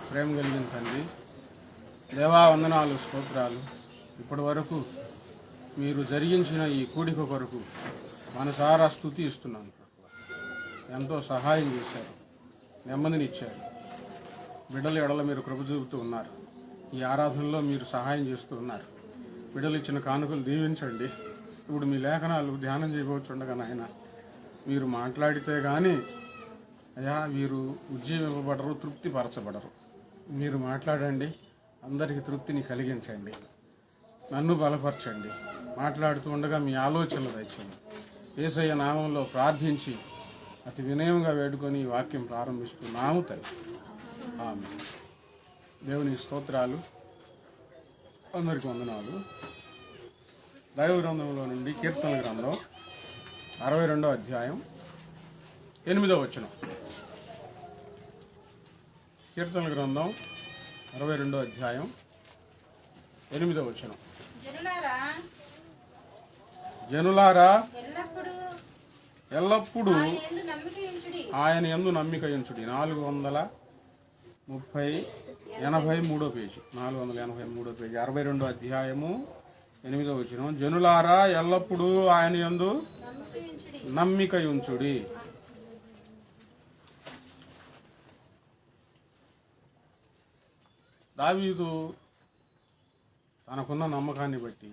ప్రేమ కలిగిన తండ్రి, దేవా వందనాలు, స్తోత్రాలు. ఇప్పటి వరకు మీరు జరిగించిన ఈ కూడిక కొరకు మనసారా స్తుతి ఇస్తున్నాను. ఎంతో సహాయం చేశారు, నెమ్మదినిచ్చారు. బిడ్డల ఎడల మీరు కృప చూపుతూ ఉన్నారు. ఈ ఆరాధనలో మీరు సహాయం చేస్తూ ఉన్నారు. బిడ్డలు ఇచ్చిన కానుకలు దీవించండి. ఇప్పుడు మీ లేఖనాలు ధ్యానం చేయబోతుండగా నాయన మీరు మాట్లాడితే కానీ అయ్యా వీరు ఉజ్జీవింపబడరు, తృప్తిపరచబడరు. మీరు మాట్లాడండి, అందరికీ తృప్తిని కలిగించండి, నన్ను బలపరచండి. మాట్లాడుతూ ఉండగా మీ ఆలోచనలు దయచేయండి. యేసయ్య నామంలో ప్రార్థించి అతి వినయంగా వేడుకొని ఈ వాక్యం ప్రారంభిస్తున్నాము తల్లి. ఆమేన్. దేవుని స్తోత్రాలు, అందరికీ వందనాలు. దైవ గ్రంథంలో నుండి కీర్తన గ్రంథం 62వ అధ్యాయం 8వ వచనం. కీర్తన గ్రంథం 62వ అధ్యాయం 8వ వచనం. జనులారా ఎల్లప్పుడూ ఆయన యందు నమ్మిక ఉంచుడి. 483 పేజీ, 483 పేజీ, 62వ అధ్యాయము 8వ వచనం. జనులారా ఎల్లప్పుడూ ఆయన యందు నమ్మిక ఉంచుడి. దావీదు తనకున్న నమ్మకాన్ని బట్టి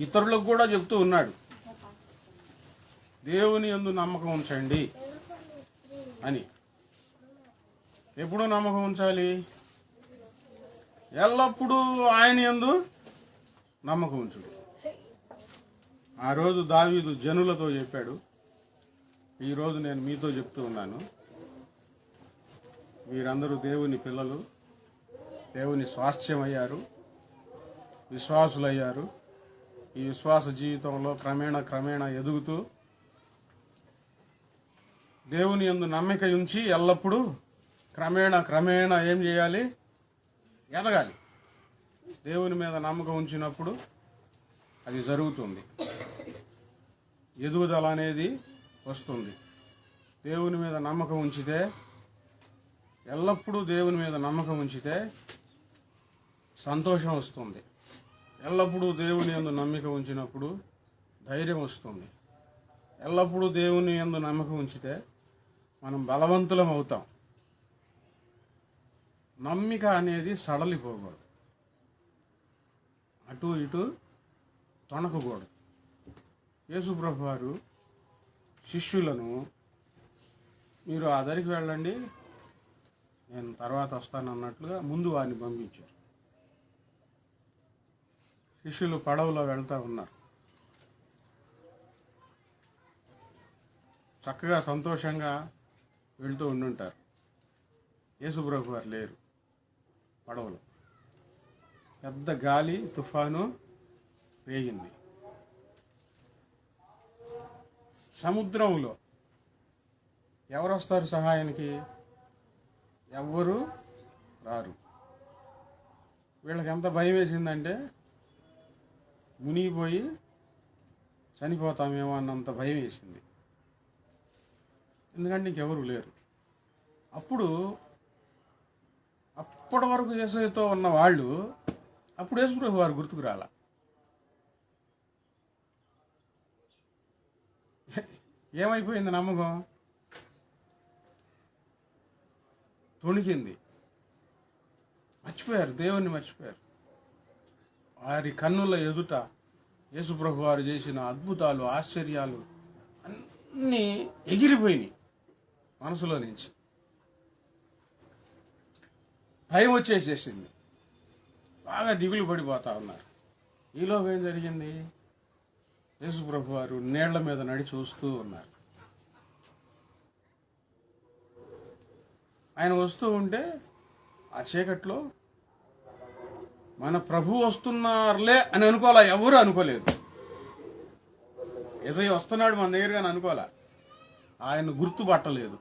ఇతరులకు కూడా చెప్తూ ఉన్నాడు, దేవుని యందు నమ్మకం ఉంచండి అని. ఎప్పుడు నమ్మకం ఉంచాలి? ఎల్లప్పుడూ ఆయన యందు నమ్మకం ఉంచుడు. ఆ రోజు దావీదు జనులతో చెప్పాడు, ఈరోజు నేను మీతో చెప్తూ ఉన్నాను. వీరందరూ దేవుని పిల్లలు, దేవుని స్వాస్థ్యం అయ్యారు, విశ్వాసులయ్యారు. ఈ విశ్వాస జీవితంలో క్రమేణా ఎదుగుతూ దేవుని యందు నమ్మిక ఉంచి ఎల్లప్పుడూ క్రమేణా ఏం చేయాలి? ఎదగాలి. దేవుని మీద నమ్మకం ఉంచినప్పుడు అది జరుగుతుంది, ఎదుగుదల అనేది వస్తుంది. దేవుని మీద నమ్మకం ఉంచితే, ఎల్లప్పుడూ దేవుని మీద నమ్మకం ఉంచితే సంతోషం వస్తుంది. ఎల్లప్పుడూ దేవుని యందు నమ్మిక ఉంచినప్పుడు ధైర్యం వస్తుంది. ఎల్లప్పుడూ దేవుని యందు నమ్మకం ఉంచితే మనం బలవంతులం అవుతాం. నమ్మిక అనేది సడలిపోకూడదు, అటు ఇటు తొణకకూడదు. యేసుప్రభు వారు శిష్యులను, మీరు ఆ దరికి వెళ్ళండి, నేను తర్వాత వస్తానన్నట్లుగా ముందు వారిని పంపించారు. శిష్యులు పడవలో వెళ్తూ ఉన్నారు. చక్కగా సంతోషంగా వెళ్తూ ఉండుంటారు. యేసుప్రభు వారు లేరు పడవలో. పెద్ద గాలి, తుఫాను రేగింది. సముద్రంలో ఎవరు వస్తారు సహాయానికి? ఎవ్వరూ రారు. వీళ్ళకి ఎంత భయం వేసిందంటే మునిగిపోయి చనిపోతామేమో అన్నంత భయం వేసింది. ఎందుకంటే ఇంకెవరు లేరు. అప్పటి వరకు యేసుతో ఉన్న వాళ్ళు అప్పుడు యేసుప్రభు వారు గుర్తుకు రాల. ఏమైపోయింది? నమ్మకం తొణికింది. మర్చిపోయారు, దేవుణ్ణి మర్చిపోయారు. వారి కన్నుల ఎదుట యేసుప్రభు వారు చేసిన అద్భుతాలు, ఆశ్చర్యాలు అన్నీ ఎగిరిపోయినాయి మనసులో నుంచి. భయం వచ్చేసేసింది. బాగా దిగులు పడిపోతా ఉన్నారు. ఈలోపు ఏం జరిగింది? యేసుప్రభు వారు నీళ్ల మీద నడిచి వస్తూ ఉన్నారు. ఆయన వస్తూ ఉంటే ఆ చీకట్లో మన ప్రభు వస్తున్నారులే అని అనుకోవాలా? ఎవరు అనుకోలేదు. యేసయ్య వస్తున్నాడు మన దగ్గర కానీ అనుకోవాలా. ఆయన గుర్తుపట్టలేదు.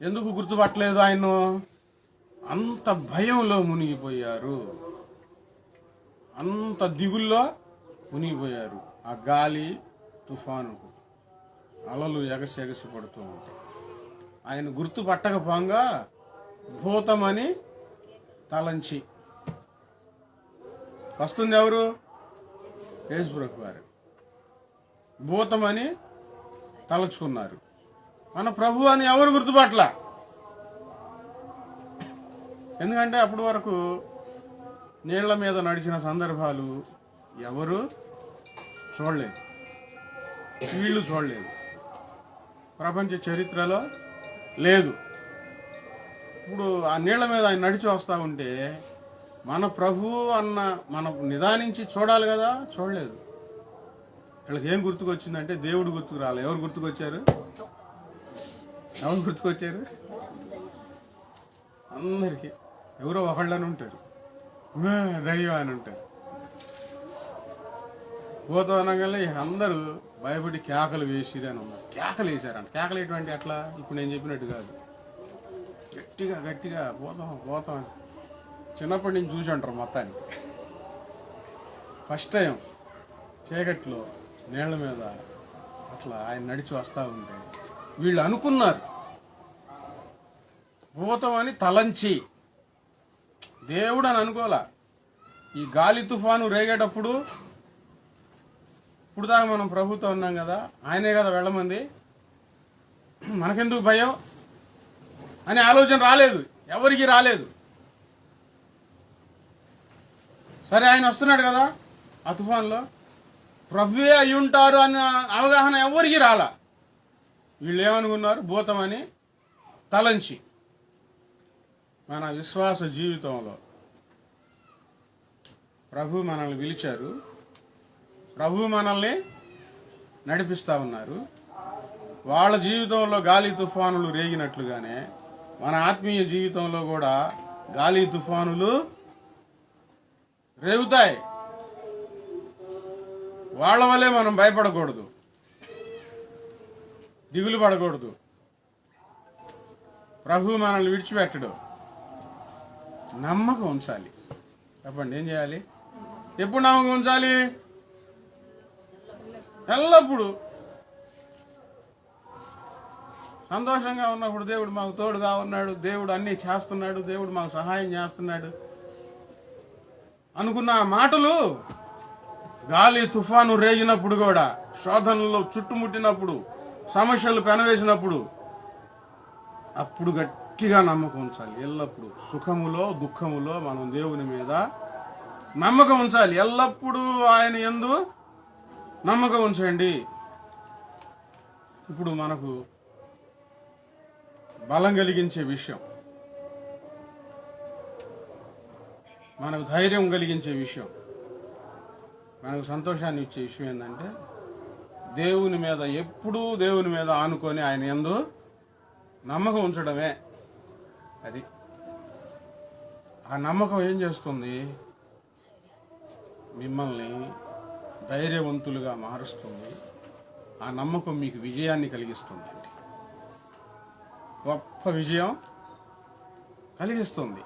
ఎందుకు గుర్తుపట్టలేదు? ఆయన అంత భయంలో మునిగిపోయారు, అంత దిగుల్లో మునిగిపోయారు. ఆ గాలి తుఫానుకు, ఆ అలలు ఎగసి ఎగసి పడుతూ ఉంటాయి. ఆయన గుర్తుపట్టకపోగా భూతమని తలంచి వస్తుంది. ఎవరు? యేసుప్రభు వారు భూతమని తలుచుకున్నారు. మన ప్రభు అని ఎవరు గుర్తుపట్ల. ఎందుకంటే అప్పటి వరకు నీళ్ల మీద నడిచిన సందర్భాలు ఎవరు చూడలేదు, వీళ్ళు చూడలేదు, ప్రపంచ చరిత్రలో లేదు. ఇప్పుడు ఆ నీళ్ల మీద ఆయన నడిచి వస్తూ ఉంటే మన ప్రభువు అన్న మన నిదానించి చూడాలి కదా, చూడలేదు. వీళ్ళకి ఏం గుర్తుకొచ్చిందంటే దేవుడు గుర్తుకు రాలే. ఎవరు గుర్తుకొచ్చారు? ఎవరు గుర్తుకొచ్చారు? అందరికీ ఎవరో ఒకళ్ళని ఉంటారు, దయ్యం అని ఉంటారు. భూతవనంగానే అందరూ భయపడి కేకలు వేసిరి అని ఉన్నారు. కేకలు వేసారంట. కేకలు ఎటువంటి అట్లా ఇప్పుడు నేను చెప్పినట్టు కాదు, గట్టిగా గట్టిగా పోతాం పోతాం అని. చిన్నప్పటి నుంచి చూసి ఉంటారు మొత్తానికి. ఫస్ట్ టైం చీకట్లో నీళ్ల మీద అట్లా ఆయన నడిచి వస్తూ ఉంటే వీళ్ళు అనుకున్నారు భూతం అని తలంచి. దేవుడు అని అనుకోలా. ఈ గాలి తుఫాను రేగేటప్పుడు ఇప్పుడు దాకా మనం ప్రభుతో ఉన్నాం కదా, ఆయనే కదా వెళ్ళమంది, మనకెందుకు భయం అనే ఆలోచన రాలేదు, ఎవరికి రాలేదు. సరే ఆయన వస్తున్నాడు కదా ఆ తుఫాన్లో, ప్రభువే అయి ఉంటారు అన్న అవగాహన ఎవరికి రాలా. వీళ్ళు ఏమనుకున్నారు? భూతమని తలంచి. మన విశ్వాస జీవితంలో ప్రభు మనల్ని పిలిచారు, ప్రభు మనల్ని నడిపిస్తూ ఉన్నారు. వాళ్ళ జీవితంలో గాలి తుఫానులు రేగినట్లుగానే మన ఆత్మీయ జీవితంలో కూడా గాలి తుఫానులు రేగుతాయి. వాళ్ళ వల్లే మనం భయపడకూడదు, దిగులు పడకూడదు. ప్రభు మనల్ని విడిచిపెట్టడు, నమ్మకం ఉంచాలి. చెప్పండి, ఏం చేయాలి? ఎప్పుడు నమ్మకం ఉంచాలి? ఎల్లప్పుడు. సంతోషంగా ఉన్నప్పుడు దేవుడు మాకు తోడుగా ఉన్నాడు, దేవుడు అన్నీ చేస్తున్నాడు, దేవుడు మాకు సహాయం చేస్తున్నాడు అనుకున్న మాటలు గాలి తుఫాను రేగినప్పుడు కూడా, శోధనలో చుట్టుముట్టినప్పుడు, సమస్యలు పెనవేసినప్పుడు, అప్పుడు గట్టిగా నమ్మకం ఉంచాలి. ఎల్లప్పుడూ సుఖములో దుఃఖములో మనం దేవుని మీద నమ్మకం ఉంచాలి. ఎల్లప్పుడూ ఆయన యందు నమ్మకం ఉంచండి. ఇప్పుడు మనకు బలం కలిగించే విషయం, మనకు ధైర్యం కలిగించే విషయం, మనకు సంతోషాన్ని ఇచ్చే విషయం ఏంటంటే దేవుని మీద, ఎప్పుడూ దేవుని మీద ఆనుకొని ఆయన యందు నమ్మకం ఉంచడమే. అది ఆ నమ్మకం ఏం చేస్తుంది? మిమ్మల్ని ధైర్యవంతులుగా మారుస్తుంది. ఆ నమ్మకం మీకు విజయాన్ని కలిగిస్తుందండి, గొప్ప విజయం కలిగిస్తుంది.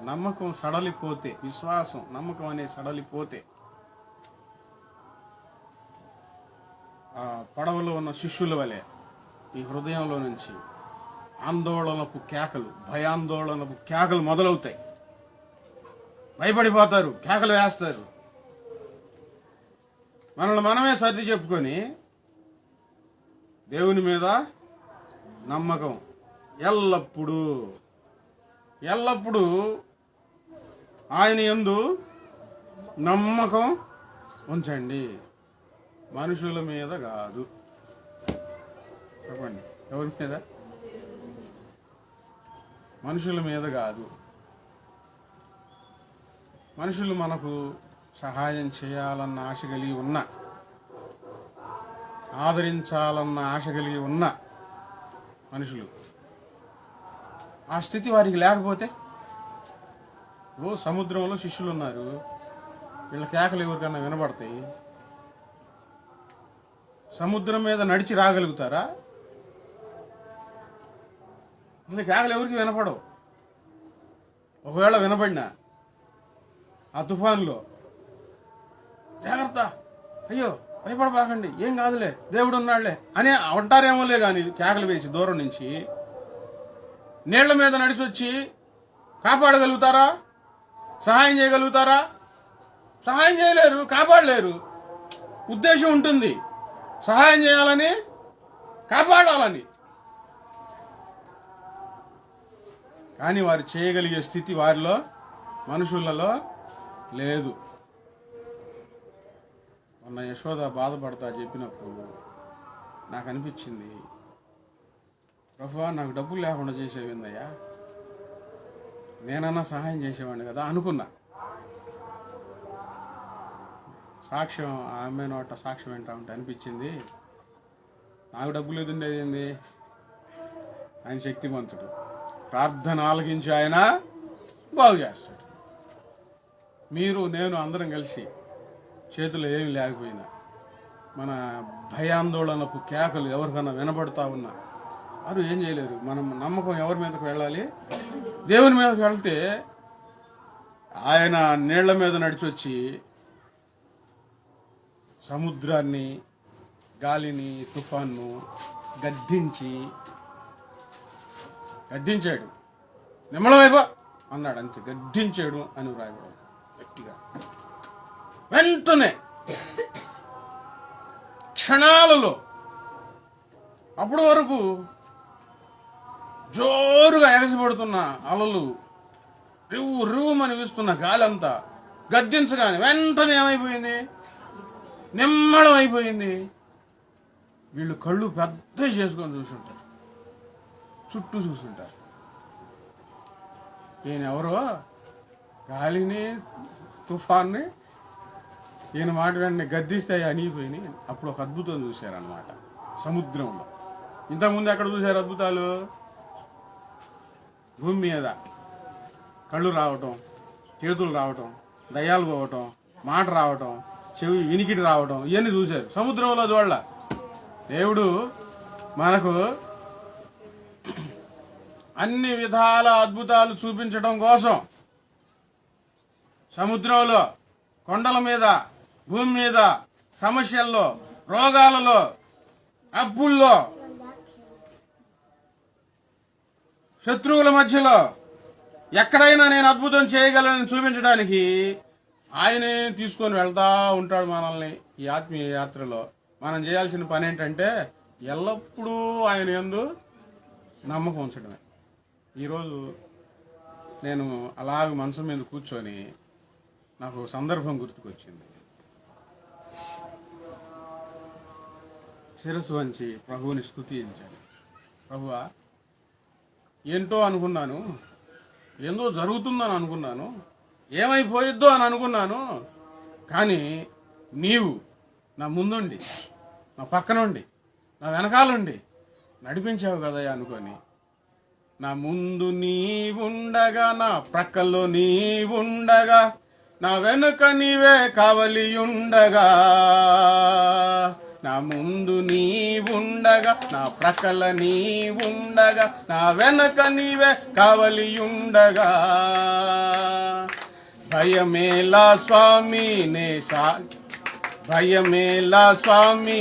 నమ్మకం సడలిపోతే, విశ్వాసం నమ్మకం అనే సడలిపోతే, ఆ పడవలో ఉన్న శిష్యుల వలె ఈ హృదయంలో నుంచి ఆందోళనపు కేకలు, భయాందోళనపు కేకలు మొదలవుతాయి. భయపడిపోతారు, కేకలు వేస్తారు. మనల్ని మనమే సర్ది చెప్పుకొని దేవుని మీద నమ్మకం ఎల్లప్పుడూ ఎల్లప్పుడూ ఆయన యందు నమ్మకం ఉంచండి, మనుషుల మీద కాదు. చెప్పండి, ఎవరి మీద? మనుషుల మీద కాదు. మనుషులు మనకు సహాయం చేయాలన్న ఆశ కలిగి ఉన్నా, ఆదరించాలన్న ఆశ కలిగి ఉన్న మనుషులు, ఆ స్థితి వారికి లేకపోతే, సముద్రంలో శిష్యులు ఉన్నారు, వీళ్ళ కేకలు ఎవరికన్నా వినబడతాయి. సముద్రం మీద నడిచి రాగలుగుతారా? వీళ్ళ కేకలు ఎవరికి వినపడవు. ఒకవేళ వినపడినా ఆ తుఫాన్లో జాగ్రత్త, అయ్యో భయపడబాకండి, ఏం కాదులే, దేవుడు ఉన్నాడులే అని అంటారేమోలే కానీ కేకలు వేసి దూరం నుంచి నీళ్ల మీద నడిచొచ్చి కాపాడగలుగుతారా? సహాయం చేయగలుగుతారా? సహాయం చేయలేరు, కాపాడలేరు. ఉద్దేశం ఉంటుంది సహాయం చేయాలని, కాపాడాలని, కానీ వారు చేయగలిగే స్థితి వారిలో, మనుషులలో లేదు. మొన్న యశోద బాధపడతా చెప్పినప్పుడు నాకు అనిపించింది, ప్రభువా నాకు డబ్బులు లేకుండా చేసేవిందయ్యా, నేనన్నా సహాయం చేసేవాడిని కదా అనుకున్నా. సాక్ష్యం ఆమె నోట సాక్ష్యం ఏంటా ఉంటే అనిపించింది, నాకు డబ్బులు ఎదుండేది, ఆయన శక్తివంతుడు, ప్రార్థన ఆలకించి ఆయన బాగు చేస్తాడు. మీరు నేను అందరం కలిసి చేతులు ఏమి లేకపోయినా, మన భయాందోళనపు కేకలు ఎవరికన్నా వినబడతా ఉన్నా వారు ఏం చేయలేరు. మనం నమ్మకం ఎవరి మీదకి వెళ్ళాలి? దేవుని మీదకి వెళ్తే ఆయన నీళ్ల మీద నడిచొచ్చి సముద్రాన్ని, గాలిని, తుఫాన్ను గద్దించాడు. నిమ్మలమైపో అన్నాడు, అంతే, గద్దించాడు అని రాయబడు గట్టిగా. వెంటనే క్షణాలలో, అప్పటి వరకు జోరుగా ఎగసిపడుతున్న అలలు, రివ్వుమని వీస్తున్న గాలి అంతా గద్దించగానే వెంటనే ఏమైపోయింది? నిమ్మళం అయిపోయింది. వీళ్ళు కళ్ళు పెద్ద చేసుకొని చూసుంటారు, చుట్టూ చూసుంటారు. ఈయన ఎవరో గాలిని, తుఫాన్ని ఈయన మాట వెంటనే గద్దిస్తే అణిగిపోయినాయి. అప్పుడు ఒక అద్భుతం చూశారనమాట సముద్రంలో. ఇంతకుముందు ఎక్కడ చూశారు అద్భుతాలు? భూమి మీద కళ్ళు రావటం, చేతులు రావటం, దయ్యాలు పోవటం, మాట రావటం, చెవి వినికిడి రావటం, ఇవన్నీ చూశారు. సముద్రంలో చూడాల. దేవుడు మనకు అన్ని విధాల అద్భుతాలు చూపించడం కోసం సముద్రంలో, కొండల మీద, భూమి మీద, సమస్యల్లో, రోగాలలో, అప్పుల్లో, శత్రువుల మధ్యలో ఎక్కడైనా నేను అద్భుతం చేయగలనని చూపించడానికి ఆయనే తీసుకొని వెళ్తా ఉంటాడు మనల్ని. ఈ ఆత్మీయ యాత్రలో మనం చేయాల్సిన పని ఏంటంటే ఎల్లప్పుడూ ఆయన యందు నమ్మకం ఉంచడమే. ఈరోజు నేను అలాగ మంచం మీద కూర్చొని నాకు సందర్భం గుర్తుకొచ్చింది. శిరస్సు వంచి ప్రభువుని స్తుతించాను. ప్రభువా, ఏంటో అనుకున్నాను, ఏందో జరుగుతుందని అనుకున్నాను, ఏమైపోయిద్దో అని అనుకున్నాను, కానీ నీవు నా ముందుండి, నా పక్కనుండి, నా వెనకాలండి నడిపించావు కదా అనుకొని, నా ముందు నీవుండగా, నా ప్రక్కలో నీవుండగా, నా వెనుక నీవే కావలియుండగా, నా ముందు నీవుండగా, నా ప్రక్కల నీవుండగా, నా వెనక నీవే కావలియుండగా, భయమేలా స్వామి భయమేలా స్వామి,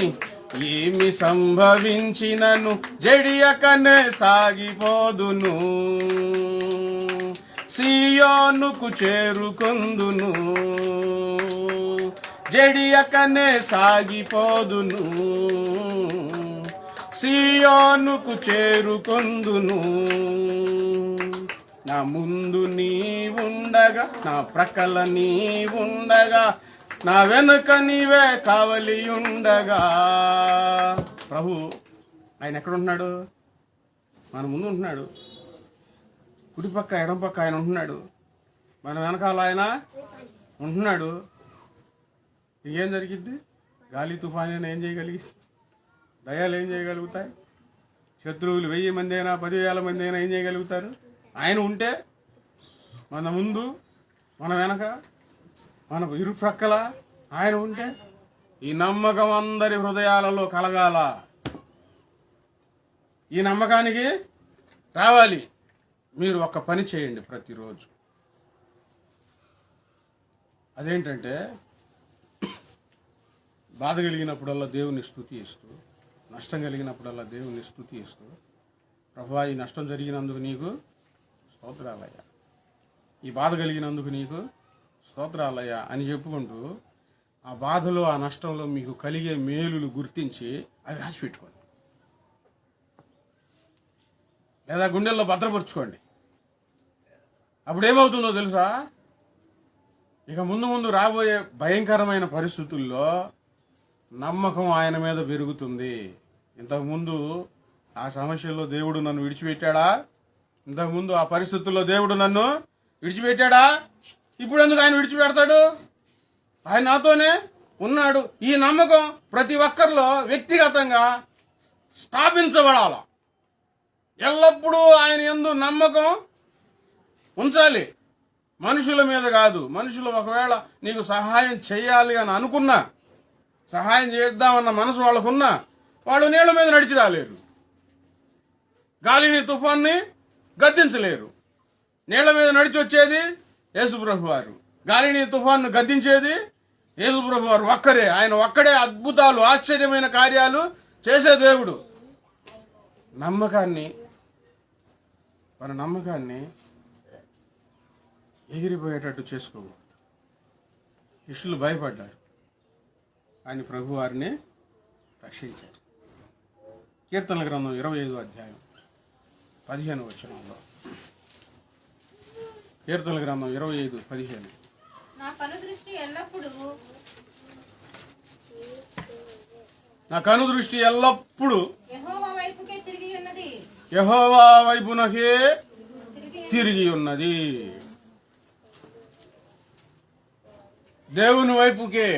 ఏమి సంభవించినను జడియకనే సాగిపోదును, సియోనుకు చేరుకొందును, జడియకనే సాగిపోదును, సియోనుకు చేరుకొందును, నా ముందు నీవుండగా, నా ప్రక్కల నీవుండగా, నా వెనుక నీవే కావలియుండగా. ప్రభు ఆయన ఎక్కడ ఉంటున్నాడు? మన ముందు ఉంటున్నాడు, కుడిపక్క ఎడం పక్క ఆయన ఉంటున్నాడు, మన వెనకాల ఆయన ఉంటున్నాడు. ఏం జరిగిద్ది? గాలి తుఫాను ఏం చేయగలిగి, దయాలు ఏం చేయగలుగుతాయి? శత్రువులు 1000 మంది అయినా 10,000 మంది అయినా ఏం చేయగలుగుతారు? ఆయన ఉంటే మన ముందు, మన వెనక, మన ఇరు ప్రక్కల ఆయన ఉంటే ఈ నమ్మకం అందరి హృదయాలలో కలగాల. ఈ నమ్మకానికి రావాలి. మీరు ఒక పని చేయండి ప్రతిరోజు. అదేంటంటే బాధ కలిగినప్పుడల్లా దేవుని స్తుతి ఇస్తూ, నష్టం కలిగినప్పుడల్లా దేవుని స్తుతి ఇస్తూ, ప్రభువా ఈ నష్టం జరిగినందుకు నీకు స్తోత్రాలయ్యా, ఈ బాధ కలిగినందుకు నీకు స్తోత్రాలయ్యా అని చెప్పుకుంటూ ఆ బాధలో ఆ నష్టంలో మీకు కలిగే మేలులు గుర్తించి అవి రాసిపెట్టుకోండి, లేదా గుండెల్లో భద్రపరుచుకోండి. అప్పుడు ఏమవుతుందో తెలుసా? ఇక ముందు ముందు రాబోయే భయంకరమైన పరిస్థితుల్లో నమ్మకం ఆయన మీద పెరుగుతుంది. ఇంతకుముందు ఆ సమస్యల్లో దేవుడు నన్ను విడిచిపెట్టాడా? ఇంతకుముందు ఆ పరిస్థితుల్లో దేవుడు నన్ను విడిచిపెట్టాడా? ఇప్పుడు ఎందుకు ఆయన విడిచిపెడతాడు? ఆయన నాతోనే ఉన్నాడు. ఈ నమ్మకం ప్రతి ఒక్కరిలో వ్యక్తిగతంగా స్థాపించబడాల. ఎల్లప్పుడూ ఆయన యందు నమ్మకం ఉంచాలి, మనుషుల మీద కాదు. మనుషులు ఒకవేళ నీకు సహాయం చేయాలి అని అనుకున్నా, సహాయం చేద్దామన్న మనసు వాళ్ళకున్నా, వాళ్ళు నీళ్ల మీద నడిచి రాలేరు, గాలిని తుఫాన్ని గద్దించలేరు. నీళ్ల మీద నడిచి వచ్చేది యేసుప్రభు వారు, గాలిని తుఫాన్ను గద్దించేది యేసుప్రభు వారు ఒక్కరే. ఆయన ఒక్కడే అద్భుతాలు, ఆశ్చర్యమైన కార్యాలు చేసే దేవుడు. మన నమ్మకాన్ని ఎగిరిపోయేటట్టు చేసుకోకూడదు. శిష్యులు భయపడ్డారు, ఆయన ప్రభు వారిని రక్షించారు. కీర్తనల గ్రంథం 25వ అధ్యాయం 15వ వచనంలో, కీర్తనల గ్రంథం 25:15, నా కనుదృష్టి ఎల్లప్పుడూ యెహోవా వైపుకే తిరిగి ఉన్నది, యెహోవా వైపునకే తిరిగి ఉన్నది. దేవుని వైపుకే.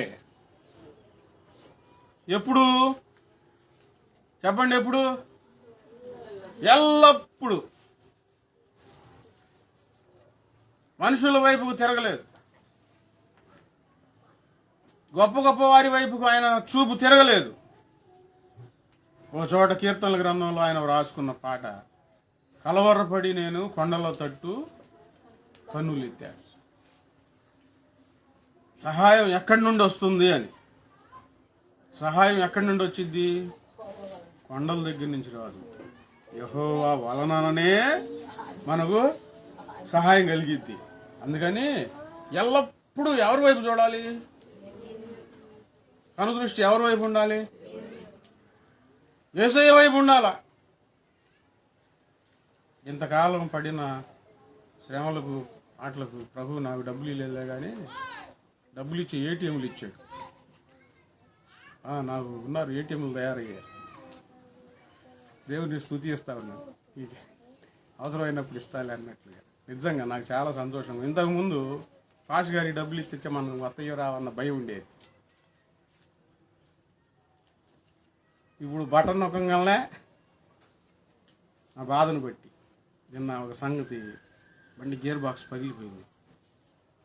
ఎప్పుడు చెప్పండి? ఎప్పుడు? ఎల్లప్పుడు. మనుషుల వైపుకు తిరగలేదు, గొప్ప గొప్ప వారి వైపుకు ఆయన చూపు తిరగలేదు. ఓ చోట కీర్తనల గ్రంథంలో ఆయన రాసుకున్న పాట, కలవరపడి నేను కొండల తట్టు కన్నులెత్తాడు. సహాయం ఎక్కడి నుండి వస్తుంది అని. సహాయం ఎక్కడి నుండి వచ్చింది? కొండల దగ్గర నుంచి రాదు, యెహోవా వలననే మనకు సహాయం కలిగిద్ది. అందుకని ఎల్లప్పుడూ ఎవరి వైపు చూడాలి? కనుదృష్టి ఎవరి వైపు ఉండాలి? యేసయ్య వైపు ఉండాలా. ఇంతకాలం పడిన శ్రమలకు ఆటలకు ప్రభు నాకు డబ్బులు ఇవ్వలేదే కానీ డబ్బులు ఇచ్చి ఏటీఎంలు ఇచ్చాడు. నాకు ఉన్నారు, ఏటీఎంలు తయారయ్యారు. దేవుడిని స్తుతిస్తా ఉన్నాను, అవసరమైనప్పుడు ఇస్తాలే అన్నట్లుగా. నిజంగా నాకు చాలా సంతోషం. ఇంతకుముందు పాష్ గారి డబ్బులు ఇచ్చే మనం వత్తయ్యో రావన్న భయం ఉండేది. ఇప్పుడు బటన్ నొక్కగానే నా బాధను బట్టి నిన్న ఒక సంగతి, బండి గేర్ బాక్స్ పగిలిపోయింది.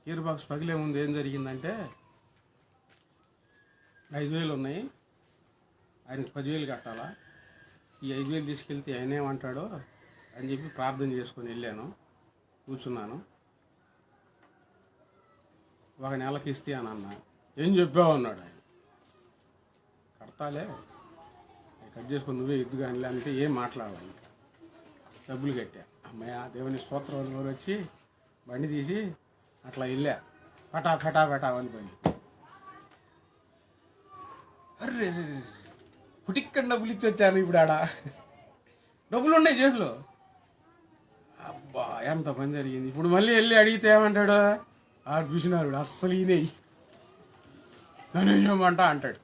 గేర్ బాక్స్ పగిలే ముందు ఏం జరిగిందంటే, 5,000 ఉన్నాయి, ఆయనకు 10,000 కట్టాలా. ఈ 5,000 తీసుకెళ్తే ఆయన ఏమంటాడో అని చెప్పి ప్రార్థన చేసుకొని వెళ్ళాను, కూర్చున్నాను. ఒక నెలకి ఇస్తే అని అన్నా. ఏం చెప్పావు అన్నాడు ఆయన. కడతాలే, కట్ చేసుకొని నువ్వే ఇద్దు కానీ అంటే ఏం మాట్లాడాలి. ఇంకా డబ్బులు కట్టా. అమ్మయ్య దేవుని స్తోత్రం వచ్చి బండి తీసి అట్లా వెళ్ళా. పటా పటా పటా అని బండి. అర్రే పుటిక్కని డబ్బులు ఇచ్చి వచ్చాను. ఇప్పుడు ఆడ డబ్బులు ఉన్నాయి చేతిలో. అబ్బా ఎంత పని జరిగింది. ఇప్పుడు మళ్ళీ వెళ్ళి అడిగితే ఏమంటాడు? చూసినాడు అస్సలు ఈయనయ్యి నన్ను ఏం చేయమంటా అంటాడు.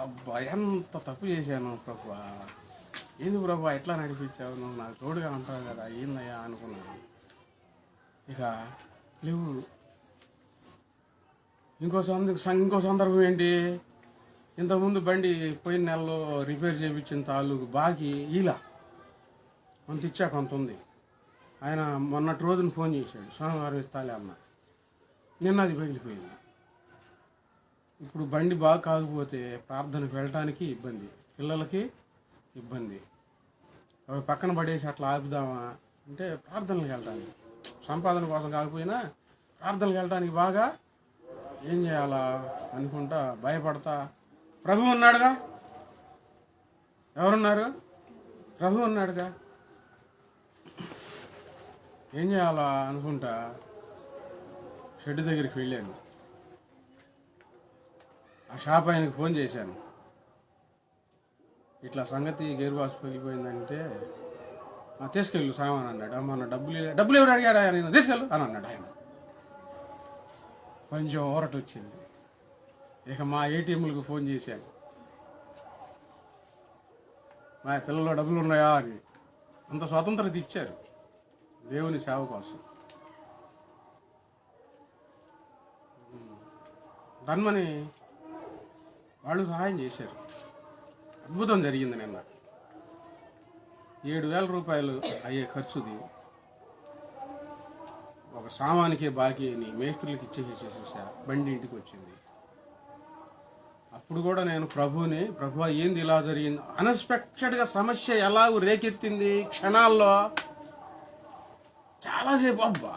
అబ్బా ఎంత తప్పు చేశాను ప్రభువా, ఏంది ప్రభువా ఎట్లా నడిపించావు, నువ్వు నాకు తోడుగా ఉంటావు కదా, ఏందయ్యా అనుకున్నాను. ఇక లేవు. ఇంకో సందర్భం ఏంటి, ఇంతకుముందు బండి పోయిన నెలలో రిపేర్ చేయించిన తాలూకు బాకీ ఇలా కొంత ఇచ్చా, కొంత ఉంది. ఆయన మొన్నటి రోజున ఫోన్ చేశాడు, సోమవారం ఇస్తాలే అన్న. నిన్న అది పగిలిపోయింది. ఇప్పుడు బండి బాగా కాకపోతే ప్రార్థనకు వెళ్ళటానికి ఇబ్బంది, పిల్లలకి ఇబ్బంది. అవి పక్కన పడేసి అట్లా ఆపుదామా అంటే ప్రార్థనలకు వెళ్ళడానికి, సంపాదన కోసం కాకపోయినా ప్రార్థనలకు వెళ్ళడానికి బాగా ఏం చేయాలా అనుకుంటా భయపడతా, ప్రభు ఉన్నాడుగా, ఎవరున్నారు? ప్రభు ఉన్నాడుగా, ఏం చేయాలా అనుకుంటా షెడ్ దగ్గరికి వెళ్ళాను. ఆ షాప్ ఆయనకి ఫోన్ చేశాను, ఇట్లా సంగతి గేర్ బాక్స్ పగిలిపోయిందంటే తీసుకెళ్ళు సామాన్ అన్నాడు. అమ్మ డబ్బులు ఎవరు అడిగాడా, నేను తీసుకెళ్ళు అని అన్నాడు ఆయన. కొంచెం ఊరట వచ్చింది. ఇక మా ఏటీఎంలకు ఫోన్ చేశాను, మా పిల్లలు డబ్బులు ఉన్నాయా అని. అంత స్వాతంత్రత ఇచ్చారు దేవుని సేవ కోసం. ధన్మని వాళ్ళు సహాయం చేశారు. అద్భుతం జరిగింది. నిన్న 7,000 రూపాయలు అయ్యే ఖర్చుది ఒక సామానికే బాకీ అని మేస్త్రులకి ఇచ్చేసేసా. బండి ఇంటికి వచ్చింది. అప్పుడు కూడా నేను ప్రభువా ఏంది ఇలా జరిగింది, అన్ఎక్స్పెక్టెడ్గా సమస్య ఎలా రేకెత్తింది క్షణాల్లో. చాలాసేపు అబ్బా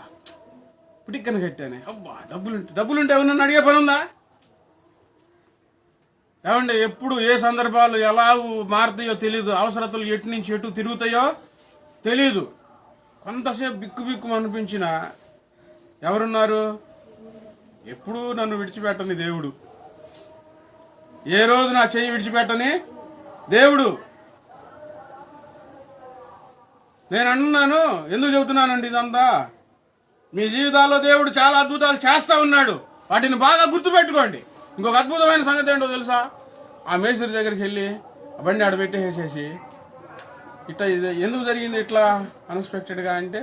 పిటిక్కన కట్టానే, అబ్బా డబ్బులుంటే ఎవరన్నా అడిగే పని ఉందా? ఏమండి, ఎప్పుడు ఏ సందర్భాలు ఎలా మారుతాయో తెలియదు. అవసరతలు ఎటు నుంచి ఎటు తిరుగుతాయో తెలీదు. కొంతసేపు బిక్కు అనిపించిన ఎవరున్నారు? ఎప్పుడూ నన్ను విడిచిపెట్టని దేవుడు, ఏ రోజు నా చెయ్యి విడిచిపెట్టని దేవుడు. నేను అన్నాను, ఎందుకు చెబుతున్నానండి ఇదంతా? మీ జీవితాల్లో దేవుడు చాలా అద్భుతాలు చేస్తా ఉన్నాడు. వాటిని బాగా గుర్తుపెట్టుకోండి. ఇంకొక అద్భుతమైన సంగతి ఏంటో తెలుసా? ఆ మేస్త్రి దగ్గరికి వెళ్ళి ఆ బండి ఆడ పెట్టేసేసి ఇట్లా ఎందుకు జరిగింది ఇట్లా అన్ఎక్స్పెక్టెడ్గా అంటే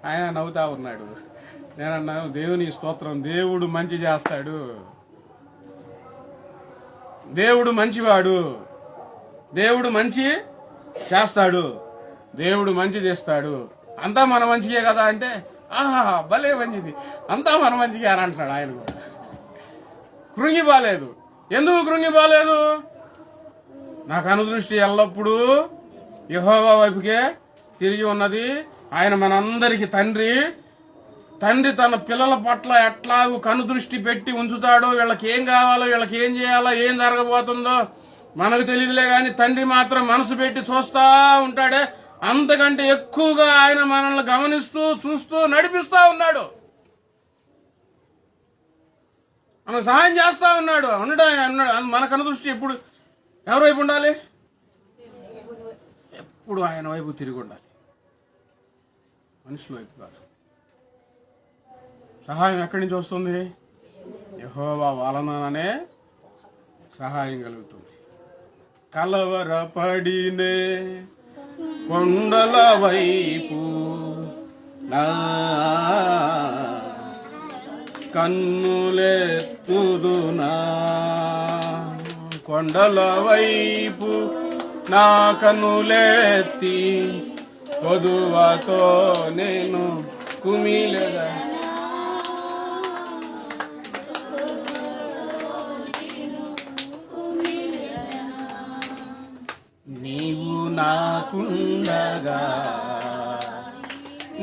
ఆయన నవ్వుతా ఉన్నాడు. నేనన్నాను, దేవుని స్తోత్రం, దేవుడు మంచి చేస్తాడు, దేవుడు మంచివాడు, దేవుడు మంచి చేస్తాడు, దేవుడు మంచి చేస్తాడు, అంతా మన మంచిగే కదా అంటే, ఆహా భలే మంచిది, అంతా మన మంచిగా అని అంటున్నాడు ఆయన కూడా. కృంగిపోలేదు. ఎందుకు కృంగిపోలేదు? నాకు అనుదృష్టి ఎల్లప్పుడూ యెహోవా వైపుకే తిరిగి ఉన్నది. ఆయన మనందరికీ తండ్రి తన పిల్లల పట్ల ఎట్లాగూ కనుదృష్టి పెట్టి ఉంచుతాడో, వీళ్ళకి ఏం కావాలో, వీళ్ళకి ఏం చేయాలో, ఏం జరగబోతుందో మనకు తెలియదులే కానీ తండ్రి మాత్రం మనసు పెట్టి చూస్తా ఉంటాడే. అంతకంటే ఎక్కువగా ఆయన మనల్ని గమనిస్తూ చూస్తూ నడిపిస్తా ఉన్నాడు, మనకు సహాయం చేస్తా ఉన్నాడు. ఉన్నాడు మన కనుదృష్టి ఎప్పుడు ఎవరి వైపు ఉండాలి? ఎప్పుడు ఆయన వైపు తిరిగి ఉండాలి, మనుషుల వైపు కాదు. సహాయం ఎక్కడి నుంచి వస్తుంది? యెహోవా వలననే సహాయం కలుగుతుంది. కలవరపడినే కొండల వైపు నా కన్నులెత్తుదునా, కొండల వైపు నా కన్నులెత్తి కొదువతో నేను కుమిలెదా. నీవు నాకుండగా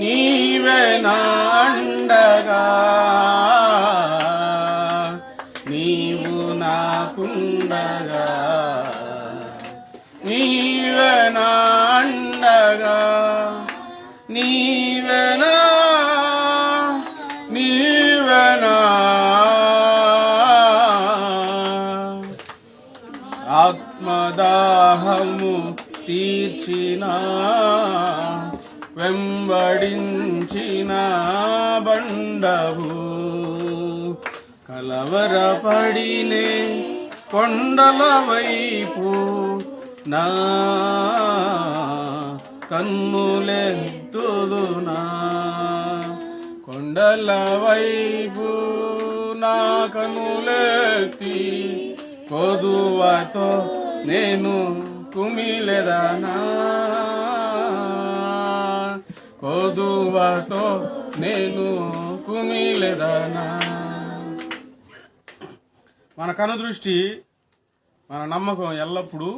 నీవే నా అండగా, నీవు నాకుండగా నీవే నా అండగా, నీవే నా ఆత్మదాహము తీర్చిన వెంబడించిన బండవు, కలవరపడినే కొండల వైపు నా కన్నులెత్తుదునా, కొండల వైపు నా కన్నులెత్తి కొదువతో నేను కుమిలెదనా, కొదువతో నేను కుమిలెదనా. మన కనుదృష్టి, మన నమ్మకం ఎల్లప్పుడూ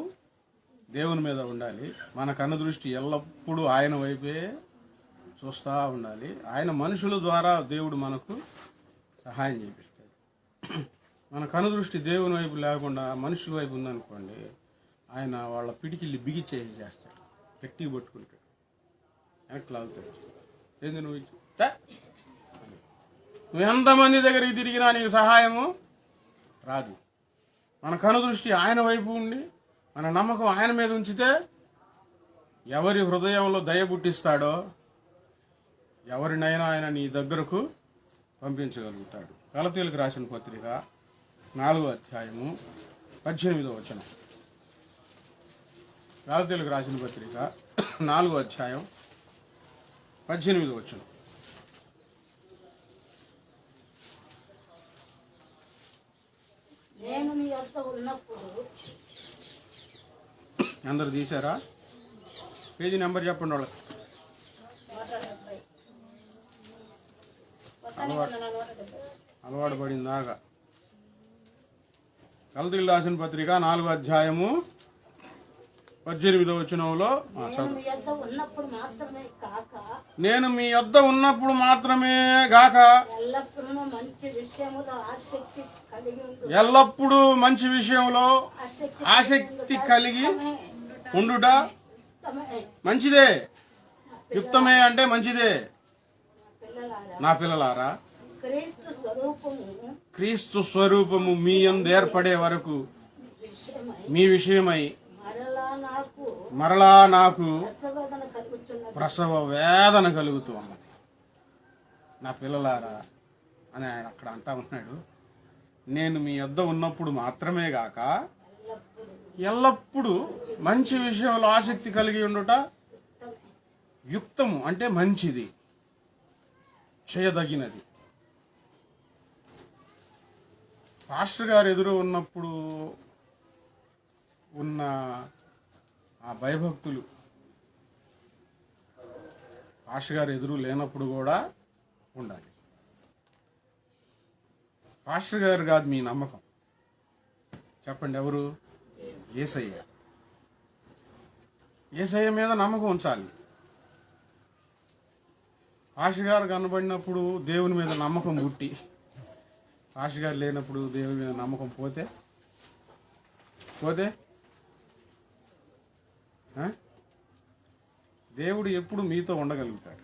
దేవుని మీద ఉండాలి. మన కనుదృష్టి ఎల్లప్పుడూ ఆయన వైపే చూస్తూ ఉండాలి. ఆయన మనుషుల ద్వారా దేవుడు మనకు సహాయం చేపిస్తాడు. మన కనుదృష్టి దేవుని వైపు లేకుండా మనుషుల వైపు ఉందనుకోండి, ఆయన వాళ్ళ పిడికిల్ని బిగిచ్చేసి చేస్తాడు, గట్టిగా పట్టుకుంటాడు, వెనక్కి లాగుతాడు. ఏంది నువ్వు నువ్వు ఎంతమంది దగ్గరికి తిరిగినా నీకు సహాయము రాదు. మన కనుదృష్టి ఆయన వైపు ఉండి మన నమ్మకం ఆయన మీద ఉంచితే ఎవరి హృదయంలో దయ పుట్టిస్తాడో ఎవరినైనా ఆయన నీ దగ్గరకు పంపించగలుగుతాడు. గలతీయులకు రాసిన పత్రిక 4వ అధ్యాయము 18వ వచనం. గలతీయులకు రాసిన పత్రిక 4వ అధ్యాయం 18వ వచనం. నేను మీ వద్ద ఉన్నప్పుడు అందరు తీశారా? పేజీ నెంబర్ చెప్పండి వాళ్ళకి. 170 కొత్త నిబంధన 170. అలవాటు పడిందాగా. గలతీయులకు రాసిన పత్రిక 4వ అధ్యాయము 18వ వచనంలో నేను మీ వద్ద ఉన్నప్పుడు మాత్రమే కాక నేను మీ యొద్ద ఉన్నప్పుడు మాత్రమే గాక ఎల్లప్పుడూ మంచి విషయములో ఆసక్తి కలిగి ఉండు. ఎల్లప్పుడూ మంచి విషయంలో ఆసక్తి కలిగి ఉండుట ఉత్తమే. మంచిదే. యుక్తమే అంటే మంచిదే. పిల్లలారా, నా పిల్లలారా, క్రీస్తు స్వరూపము క్రీస్తు స్వరూపము మీ యందు ఏర్పడే వరకు విషయమై మీ విషయమై మరలా నాకు మరలా నాకు రసవేదన కలుగుతున్నది. ప్రసవ వేదన కలుగుతూ ఉన్నది. నా పిల్లలారా అని ఆయన అక్కడ అంటా ఉన్నాడు. నేను మీ యొద్ద ఉన్నప్పుడు మాత్రమే గాక ఎల్లప్పుడూ మంచి విషయంలో ఆసక్తి కలిగి ఉండుట యుక్తము అంటే మంచిది, చేయదగినది. పాస్టర్ గారు ఎదురు ఉన్నప్పుడు ఉన్న ఆ భయభక్తులు పాస్టర్ గారు ఎదురు లేనప్పుడు కూడా ఉండాలి. పాస్టర్ గారు కాదు మీ నమ్మకం, చెప్పండి ఎవరు? యేసయ్య. యేసయ్య మీద నమ్మకం ఉంచాలి. పాస్టర్ గారు కనబడినప్పుడు దేవుని మీద నమ్మకం పుట్టి, పాస్టర్ గారు లేనప్పుడు దేవుని మీద నమ్మకం పోతే దేవుడు ఎప్పుడు మీతో ఉండగలుగుతాడు.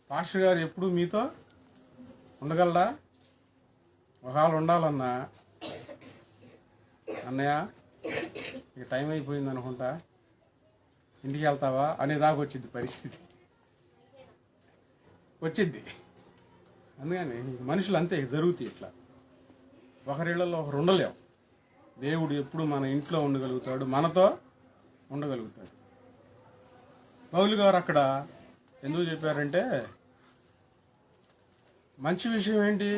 పాస్టర్ గారు ఎప్పుడు మీతో ఉండగలడా? ఒకవేళ ఉండాలన్నా, అన్నయ్య ఇక టైం అయిపోయింది అనుకుంటా, ఇంటికి వెళ్తావా అనేదాకా వచ్చింది పరిస్థితి, వచ్చింది. అందుకని మనుషులు అంతే జరుగుతాయి. ఇట్లా ఒకరిళ్లలో ఒకరు ఉండలేవు. దేవుడు ఎప్పుడు మన ఇంట్లో ఉండగలుగుతాడు, మనతో ఉండగలుగుతాడు. పౌలు గారు అక్కడ ఎందుకు చెప్పారంటే, మంచి విషయం ఏంటి?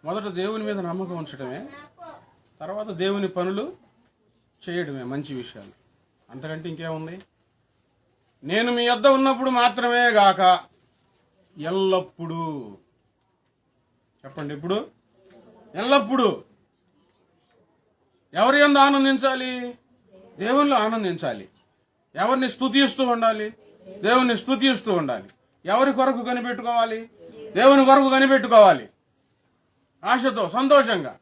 మొదట దేవుని మీద నమ్మకం ఉంచడమే, తర్వాత దేవుని పనులు చేయడమే మంచి విషయాలు. అంతకంటే ఇంకేముంది? నేను మీ యొద్ద ఉన్నప్పుడు మాత్రమే గాక ఎల్లప్పుడూ. చెప్పండి, ఎప్పుడు? ఎల్లప్పుడూ. ఎవరి యందు ఆనందించాలి? దేవునిలో ఆనందించాలి. ఎవరిని స్తుతిస్తూ ఉండాలి? దేవుని స్తుతిస్తూ ఉండాలి. ఎవరి కొరకు కనిపెట్టుకోవాలి? దేవుని కొరకు కనిపెట్టుకోవాలి. ఆశతో, సంతోషంగా.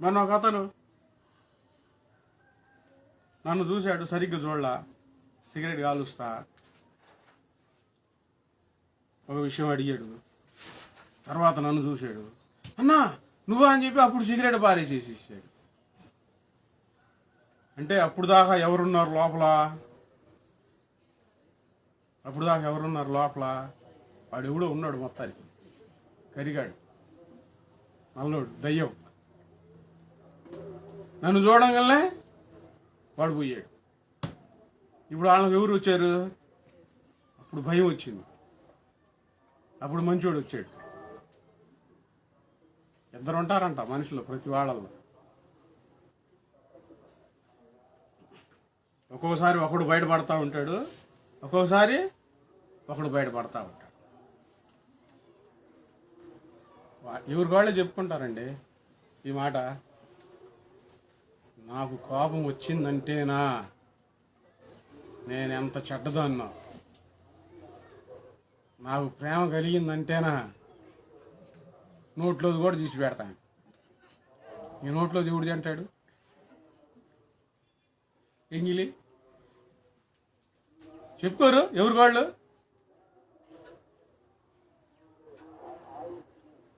మన ఒక అతను నన్ను చూశాడు, సరిగ్గా చూడలా, సిగరెట్ కాలుస్తా. ఒక విషయం అడిగాడు, తర్వాత నన్ను చూశాడు, అన్నా నువ్వా అని చెప్పి అప్పుడు సిగరెట్ పారేసేసేసాడు. అంటే అప్పుడు దాకా ఎవరున్నారు లోపల? అప్పుడు దాకా ఎవరున్నారు లోపల? వాడు ఎవడో ఉన్నాడు మొత్తానికి, కరిగాడు, నల్లోడు, దయ్యం. నన్ను చూడంగానే వాడు పోయాడు. ఇప్పుడు వాళ్ళకి ఎవరు వచ్చారు? అప్పుడు భయం వచ్చింది, అప్పుడు మంచోడు వచ్చాడు. ఇద్దరు ఉంటారంట మనుషులు ప్రతి వాళ్ళల్లో. ఒక్కొక్కసారి ఒకడు బయటపడతా ఉంటాడు, ఒక్కొక్కసారి ఒకడు బయటపడతా ఉంటాడు. ఎవరికి వాళ్ళే చెప్పుకుంటారండి ఈ మాట. నాకు కోపం వచ్చిందంటేనా నేను ఎంత చెడ్డదాన్నా, నాకు ప్రేమ కలిగిందంటేనా నోట్లోది కూడా తీసి పెడతాను. ఈ నోట్లో దేవుడిది అంటాడు ఎంగిలి చెప్పుకోరు ఎవరు వాళ్ళు.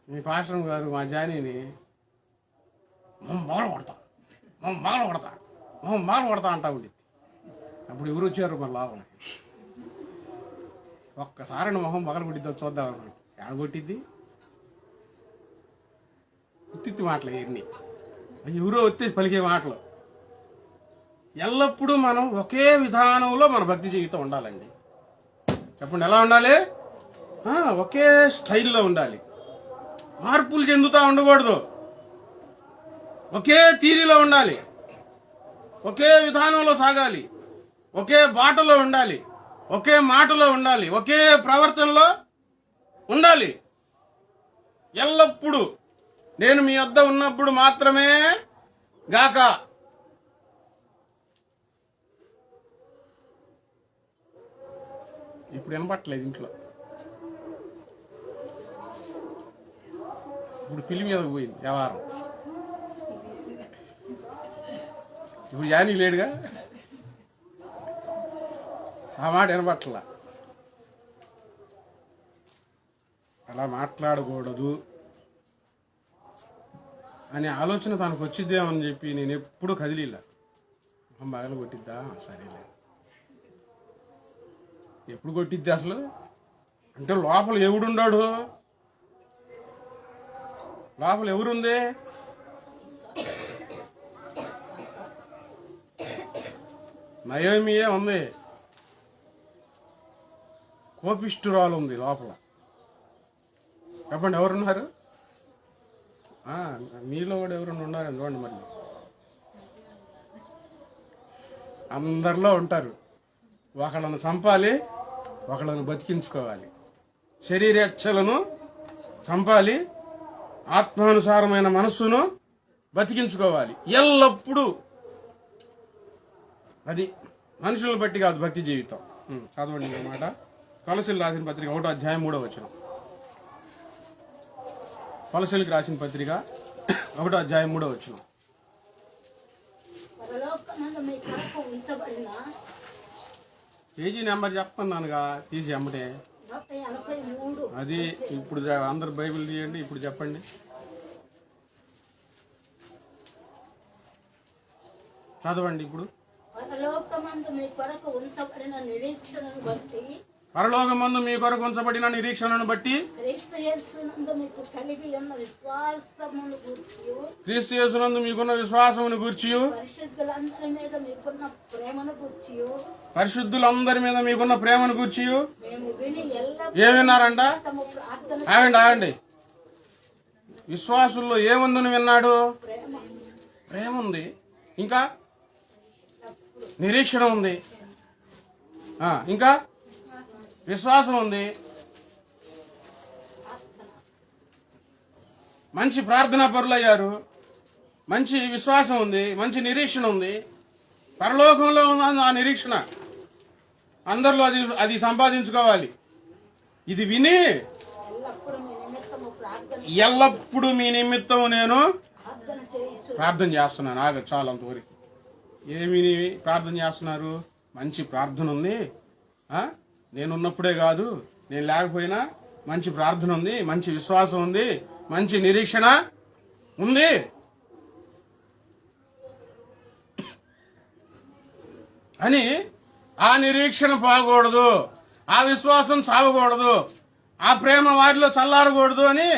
మీ పాస్టర్ గారు మా జానీని మొగలు కొడతా అంటా ఉండి అప్పుడు ఎవరు వచ్చారు మరి లోపలికి. ఒక్కసారి మొహం పగలు కొట్టిద్దో చూద్దాం అన్నాడు. ఎక్కడ కొట్టిద్ది ఉత్తి మాటలు ఇవన్నీ ఎవరో వచ్చి పలికే మాటలు. ఎల్లప్పుడూ మనం ఒకే విధానంలో మన భక్తి జీవితం ఉండాలండి. చెప్పండి ఎలా ఉండాలి? ఒకే స్టైల్లో ఉండాలి. మార్పులు చెందుతూ ఉండకూడదు. ఒకే తీరులో ఉండాలి. ఒకే విధానంలో సాగాలి. ఒకే బాటలో ఉండాలి. ఒకే మాటలో ఉండాలి. ఒకే ప్రవర్తనలో ఉండాలి. ఎల్లప్పుడూ నేను మీ వద్ద ఉన్నప్పుడు మాత్రమే గాక. ఇప్పుడు వినపట్లేదు ఇంట్లో. ఇప్పుడు పిల్లి మీదకి పోయింది వ్యవహారం. ఇప్పుడు యానీ లేడుగా, ఆ మాట వినపట్లా. అలా మాట్లాడకూడదు అనే ఆలోచన తనకు వచ్చిద్దేమని చెప్పి నేను ఎప్పుడు కదిలిలా. మొహం బాగా కొట్టిద్దా? సరేలే. ఎప్పుడు కొట్టిద్ది అసలు అంటే లోపల ఎవడున్నాడు? లోపల ఎవరుంది? నయోమియే ఉంది. కోపిష్ఠురాలు ఉంది లోపల. చెప్పండి ఎవరున్నారు? మీలో కూడా ఎవరైనా ఉన్నారని చూడండి. మరి అందరిలో ఉంటారు. ఒకళ్ళను చంపాలి, ఒకళ్ళను బతికించుకోవాలి. శరీరేచ్ఛలను చంపాలి, ఆత్మానుసారమైన మనస్సును బతికించుకోవాలి. ఎల్లప్పుడూ అది మనుషులను బట్టి కాదు భక్తి జీవితం. చదవండి అన్నమాట. కొలసీలకు రాసిన పత్రిక 1వ అధ్యాయం 3వ వచనం. కొలసీలకు రాసిన పత్రిక 1వ అధ్యాయం 3వ వచనం. పేజీ నెంబర్ చెప్పన్నానుగా తీసి అమ్మటే. అది ఇప్పుడు అందరు బైబిల్ తీయండి. ఇప్పుడు చెప్పండి. చదవండి ఇప్పుడు. పరలోకమందు మీ కొరకు ఉంచబడిన నిరీక్షణను బట్టి క్రీస్తు యేసునందు మీకున్న విశ్వాసమును గూర్చి పరిశుద్ధులందరి మీద మీకున్న ప్రేమను గూర్చి ఏం విన్నారంట? ఆగండి. విశ్వాసుల్లో ఏముందని విన్నాడు? ప్రేమ ఉంది, ఇంకా నిరీక్షణ ఉంది, ఇంకా విశ్వాసం ఉంది, మంచి ప్రార్థనా పరులయ్యారు, మంచి విశ్వాసం ఉంది, మంచి నిరీక్షణ ఉంది. పరలోకంలో ఉన్న ఆ నిరీక్షణ అందరిలో అది సంపాదించుకోవాలి. ఇది విని ఎల్లప్పుడూ మీ నిమిత్తం నేను ప్రార్థన చేస్తున్నాను. ఆగ చాలు అంతవరకు. ఏమి ప్రార్థన చేస్తున్నారు? మంచి ప్రార్థన ఉంది, నేనున్నప్పుడే కాదు, నేను లేకపోయినా మంచి ప్రార్థన ఉంది, మంచి విశ్వాసం ఉంది, మంచి నిరీక్షణ ఉంది. అని ఆ నిరీక్షణ పోకూడదు, ఆ విశ్వాసం చావకూడదు, ఆ ప్రేమ వారిలో చల్లారకూడదు అని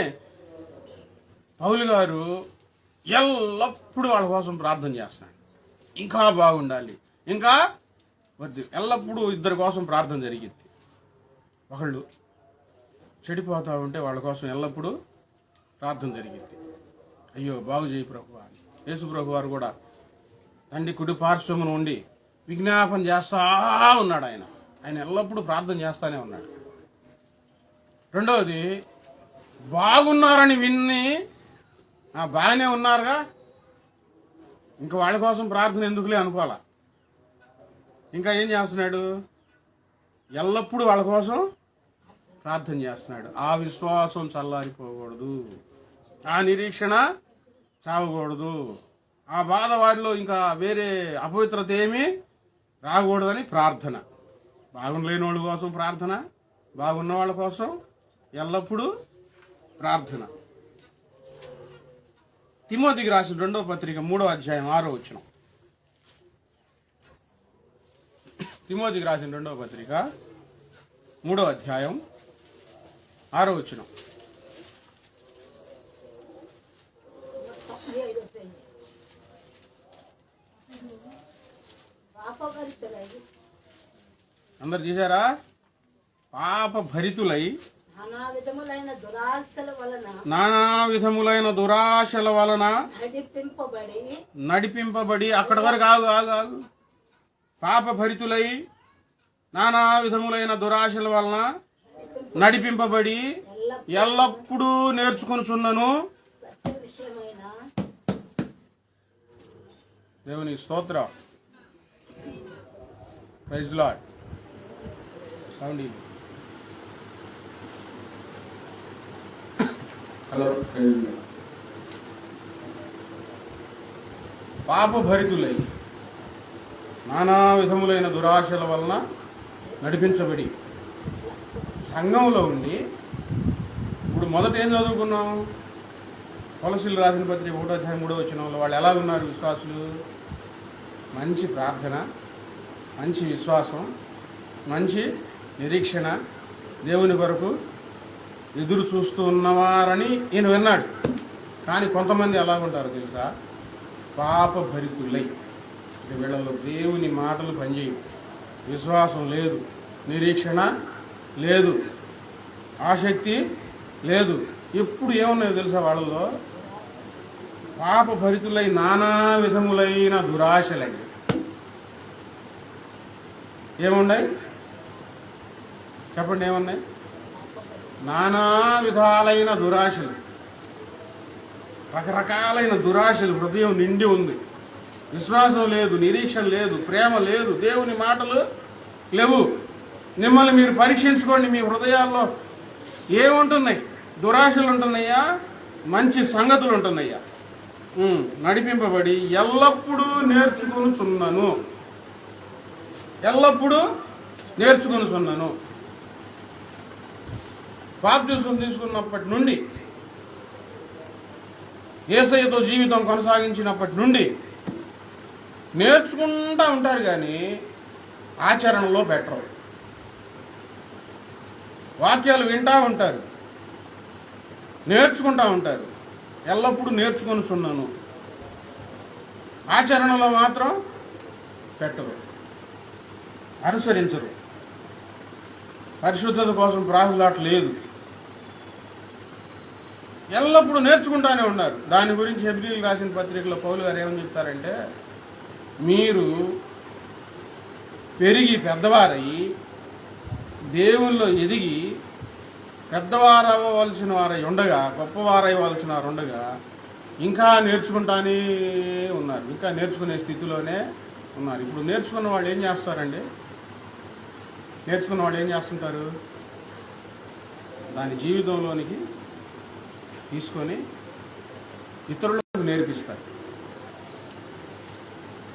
పౌలు గారు ఎల్లప్పుడూ వాళ్ళ కోసం ప్రార్థన చేస్తున్నాడు. ఇంకా బాగుండాలి, ఇంకా వద్దు. ఎల్లప్పుడూ ఇద్దరి కోసం ప్రార్థన జరిగింది. ఒకళ్ళు చెడిపోతూ ఉంటే వాళ్ళ కోసం ఎల్లప్పుడూ ప్రార్థన జరిగింది. అయ్యో బాగు చేయి ప్రభు అని యేసు ప్రభు వారు కూడా తండ్రి కుడి పార్శ్వమున ఉండి విజ్ఞాపన చేస్తా ఉన్నాడు. ఆయన ఎల్లప్పుడూ ప్రార్థన చేస్తానే ఉన్నాడు. రెండవది, బాగున్నారని విన్ని బాగానే ఉన్నారుగా, ఇంకా వాళ్ళ కోసం ప్రార్థన ఎందుకులే అనుకోవాలా. ఇంకా ఏం చేస్తున్నాడు? ఎల్లప్పుడూ వాళ్ళ కోసం ప్రార్థన చేస్తున్నాడు. ఆ విశ్వాసం చల్లారిపోకూడదు, ఆ నిరీక్షణ చావకూడదు, ఆ బాధ వారిలో ఇంకా వేరే అపవిత్రత ఏమీ రాకూడదని ప్రార్థన. బాగుండలేని వాళ్ళ కోసం ప్రార్థన, బాగున్న వాళ్ళ కోసం ఎల్లప్పుడూ ప్రార్థన. తిమోతికి రాసిన 2వ పత్రిక 3వ అధ్యాయం 6వ వచనం. తిమోతికి రాసిన 2వ పత్రిక 3వ అధ్యాయం 6వ వచనం. 95 పేజీ. పాపభరితులై అందరు చేశారా? పాప భరితులై నానా విధములైన దురాశల వలన నడిపింపబడి అక్కడి వరకు ఆగు. పాప భరితులై నానా విధములైన దురాశల వలన నడిపింపబడి ఎల్లప్పుడూ నేర్చుకొనుచున్నను. సత్య విషయమైన దేవుని స్తోత్రం. Praise the Lord. సౌండ్ ఇది. హలో. పాప భరితులై నానా విధములైన దురాశల వలన నడిపించబడి సంఘంలో ఉండి, ఇప్పుడు మొదట ఏం చదువుకున్నాం? కొలసీలు రాసిన పత్రిక 1వ అధ్యాయం 3వ వచనంలో వాళ్ళు ఎలా ఉన్నారు? విశ్వాసులు. మంచి ప్రార్థన, మంచి విశ్వాసం, మంచి నిరీక్షణ, దేవుని కొరకు ఎదురు చూస్తూ ఉన్నవారని ఈయన విన్నాడు. కానీ కొంతమంది ఎలా ఉంటారు తెలుసా? పాప భరితులై. వీళ్ళలో దేవుని మాటలు పనిచేయవు, విశ్వాసం లేదు, నిరీక్షణ లేదు, ఆసక్తి లేదు. ఎప్పుడు ఏమున్నాయో తెలుసా వాళ్ళలో? పాప భరితులై నానా విధములైన దురాశలండి. ఏమున్నాయి చెప్పండి? ఏమున్నాయి? నానా విధాలైన దురాశలు, రకరకాలైన దురాశలు హృదయం నిండి ఉంది. విశ్వాసం లేదు, నిరీక్షణ లేదు, ప్రేమ లేదు, దేవుని మాటలు లేవు. మిమ్మల్ని మీరు పరీక్షించుకోండి. మీ హృదయాల్లో ఏముంటున్నాయి? దురాశలు ఉంటున్నాయా? మంచి సంగతులు ఉంటున్నాయా? నడిపింపబడి ఎల్లప్పుడూ నేర్చుకొనుచున్నాను. ఎల్లప్పుడూ నేర్చుకొనుచున్నాను. బాప్తిసం తీసుకున్నప్పటి నుండి, యేసయ్యతో జీవితం కొనసాగించినప్పటి నుండి నేర్చుకుంటూ ఉంటారు, కానీ ఆచరణలో పెట్టరు. వాక్యాలు వింటూ ఉంటారు, నేర్చుకుంటూ ఉంటారు, ఎల్లప్పుడూ నేర్చుకొనుచున్నాను. ఆచరణలో మాత్రం పెట్టరు, అనుసరించరు. పరిశుద్ధత కోసం ప్రాహులాట లేదు, ఎల్లప్పుడూ నేర్చుకుంటానే ఉన్నారు. దాని గురించి హెబ్రీయులకు రాసిన పత్రికలో పౌలు గారు ఏమని చెప్తారంటే, మీరు పెరిగి పెద్దవారై దేవుల్లో ఎదిగి పెద్దవారవ్వవలసిన వారై ఉండగా, గొప్పవారవ్వవలసిన వారు ఉండగా ఇంకా నేర్చుకుంటానే ఉన్నారు, ఇంకా నేర్చుకునే స్థితిలోనే ఉన్నారు. ఇప్పుడు నేర్చుకున్న వాళ్ళు ఏం చేస్తారండి? నేర్చుకున్న వాళ్ళు ఏం చేస్తుంటారు? దాని జీవితంలోనికి తీసుకొని ఇతరులకు నేర్పిస్తారు.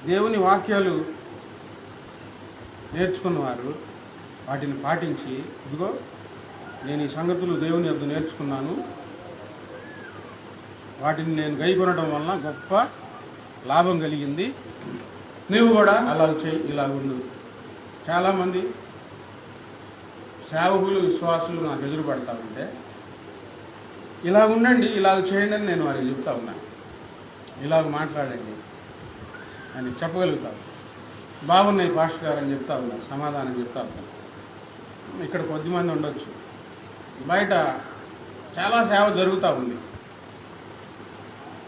దేవుని వాక్యాలు నేర్చుకున్నవారు వాటిని పాటించి, ఇదిగో నేను ఈ సంగతులు దేవుని యొద్ద నేర్చుకున్నాను, వాటిని నేను గైకొనడం వలన గొప్ప లాభం కలిగింది, నువ్వు కూడా అలాగ చేయి, ఇలాగుండు. చాలామంది సేవకులు, విశ్వాసులు నాకు ఎదురు పడతా ఉంటే, ఇలాగ ఉండండి, ఇలాగ చేయండి అని నేను వారికి చెప్తా ఉన్నాను. ఇలాగ మాట్లాడండి అని చెప్పగలుగుతాను. బాగున్నాయి పాస్టర్ గారు అని చెప్తా ఉన్నారు, సమాధానం చెప్తా ఉన్నాను. ఇక్కడ కొద్దిమంది ఉండొచ్చు, బయట చాలా సేవ జరుగుతూ ఉంది.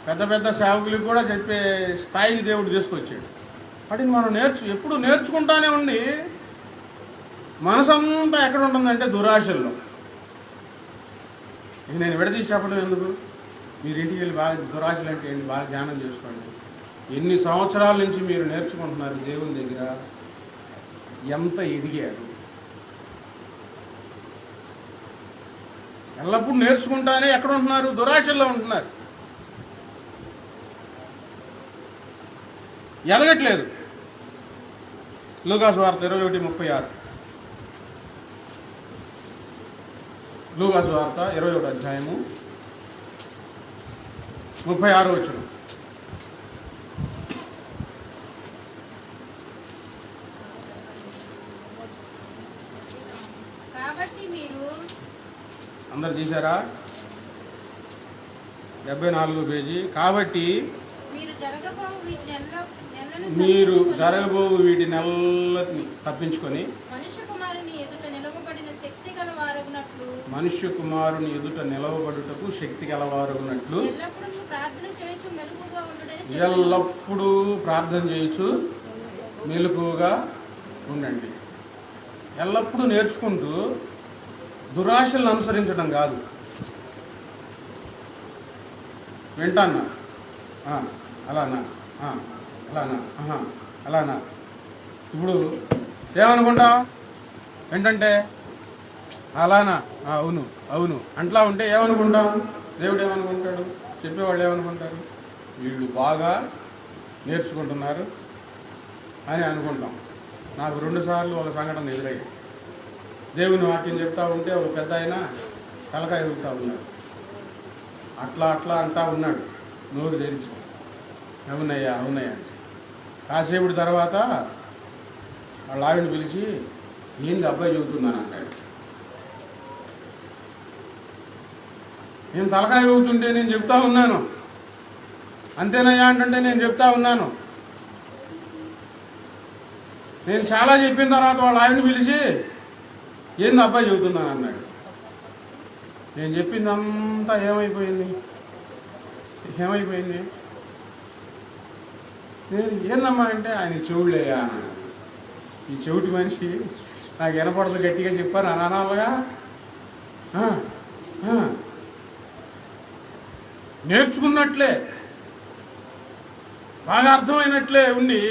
పెద్ద పెద్ద సేవకులకు కూడా చెప్పే స్థాయికి దేవుడు తీసుకొచ్చాడు. వాటిని మనం ఎప్పుడు నేర్చుకుంటానే ఉండి మనసంతా ఎక్కడ ఉంటుందంటే దురాశల్లో. ఇక నేను విడదీసి చెప్పడం ఎందుకు? మీరు ఇంటికి వెళ్ళి బాగా దురాశలు అంటే ఏంటి బాగా ధ్యానం చేసుకోండి. ఎన్ని సంవత్సరాల నుంచి మీరు నేర్చుకుంటున్నారు దేవుని దగ్గర, ఎంత ఎదిగారు? ఎల్లప్పుడూ నేర్చుకుంటానే ఎక్కడ ఉంటున్నారు? దురాశల్లో ఉంటున్నారు, ఎదగట్లేదు. లూకాసు వార్త 21:36. లూకాసు వార్త 21 అధ్యాయము 36 వచనం. కాబట్టి మీరు అందరు తీశారా? 74 పేజీ. కాబట్టి మీరు జరగబోవు నెలను మీరు జరగబోవు వీటి నెలలని తప్పించుకొని మనుష్య కుమారుని ఎదుట నిలవబడిన శక్తి గల వారగునట్లు మనుష్య కుమారుని ఎదుట నిలవబడుటకు శక్తి గలవారుగున్నట్లు ఎల్లప్పుడూ ప్రార్థన చేయించు మెలకుగా ఉండుడే ఎల్లప్పుడూ ప్రార్థన చేయొచ్చు, మెలకువగా ఉండండి. ఎల్లప్పుడూ నేర్చుకుంటూ దురాశలను అనుసరించడం కాదు. వింటాన్నా అలానా అలానా అలానా. ఇప్పుడు ఏమనుకుంటాం? ఏంటంటే అలానా, అవును అవును అంట్లా ఉంటే ఏమనుకుంటాం? దేవుడు ఏమనుకుంటాడు? చెప్పేవాళ్ళు ఏమనుకుంటారు? వీళ్ళు బాగా నేర్చుకుంటున్నారు అని అనుకుంటాం. నాకు 2 సార్లు ఒక సంఘటన ఎదురయ్యాయి. దేవుని వాక్యం చెప్తా ఉంటే ఒక పెద్ద ఆయన తలకాయ ఊపుతా ఉన్నాడు. అట్లా అట్లా అంటా ఉన్నాడు నోరు తెరిచి. అవునయ్యా అవునయ్యా. కాసేపుడి తర్వాత వాళ్ళ ఆవిడని పిలిచి, ఏంది అబ్బాయి చెబుతున్నాను అన్నాడు. నేను తలకాయ ఊపుతుంటే నేను చెప్తా ఉన్నాను, అంతేనయ్యా అంటుంటే నేను చెప్తా ఉన్నాను. నేను చాలా చెప్పిన తర్వాత వాళ్ళ ఆవిడని పిలిచి, ఏంది అబ్బాయి చెబుతున్నాను అన్నాడు. నేను చెప్పిందంతా ఏమైపోయింది? నేను ఏందమ్మా అంటే, ఆయన చెవులేయా అన్నాడు. ఈ చెవిటి మనిషి నాకు వినపడదు, గట్టిగా చెప్పాను అనాలుగా. నేర్చుకున్నట్లే బాగా అర్థమైనట్లే ఉండి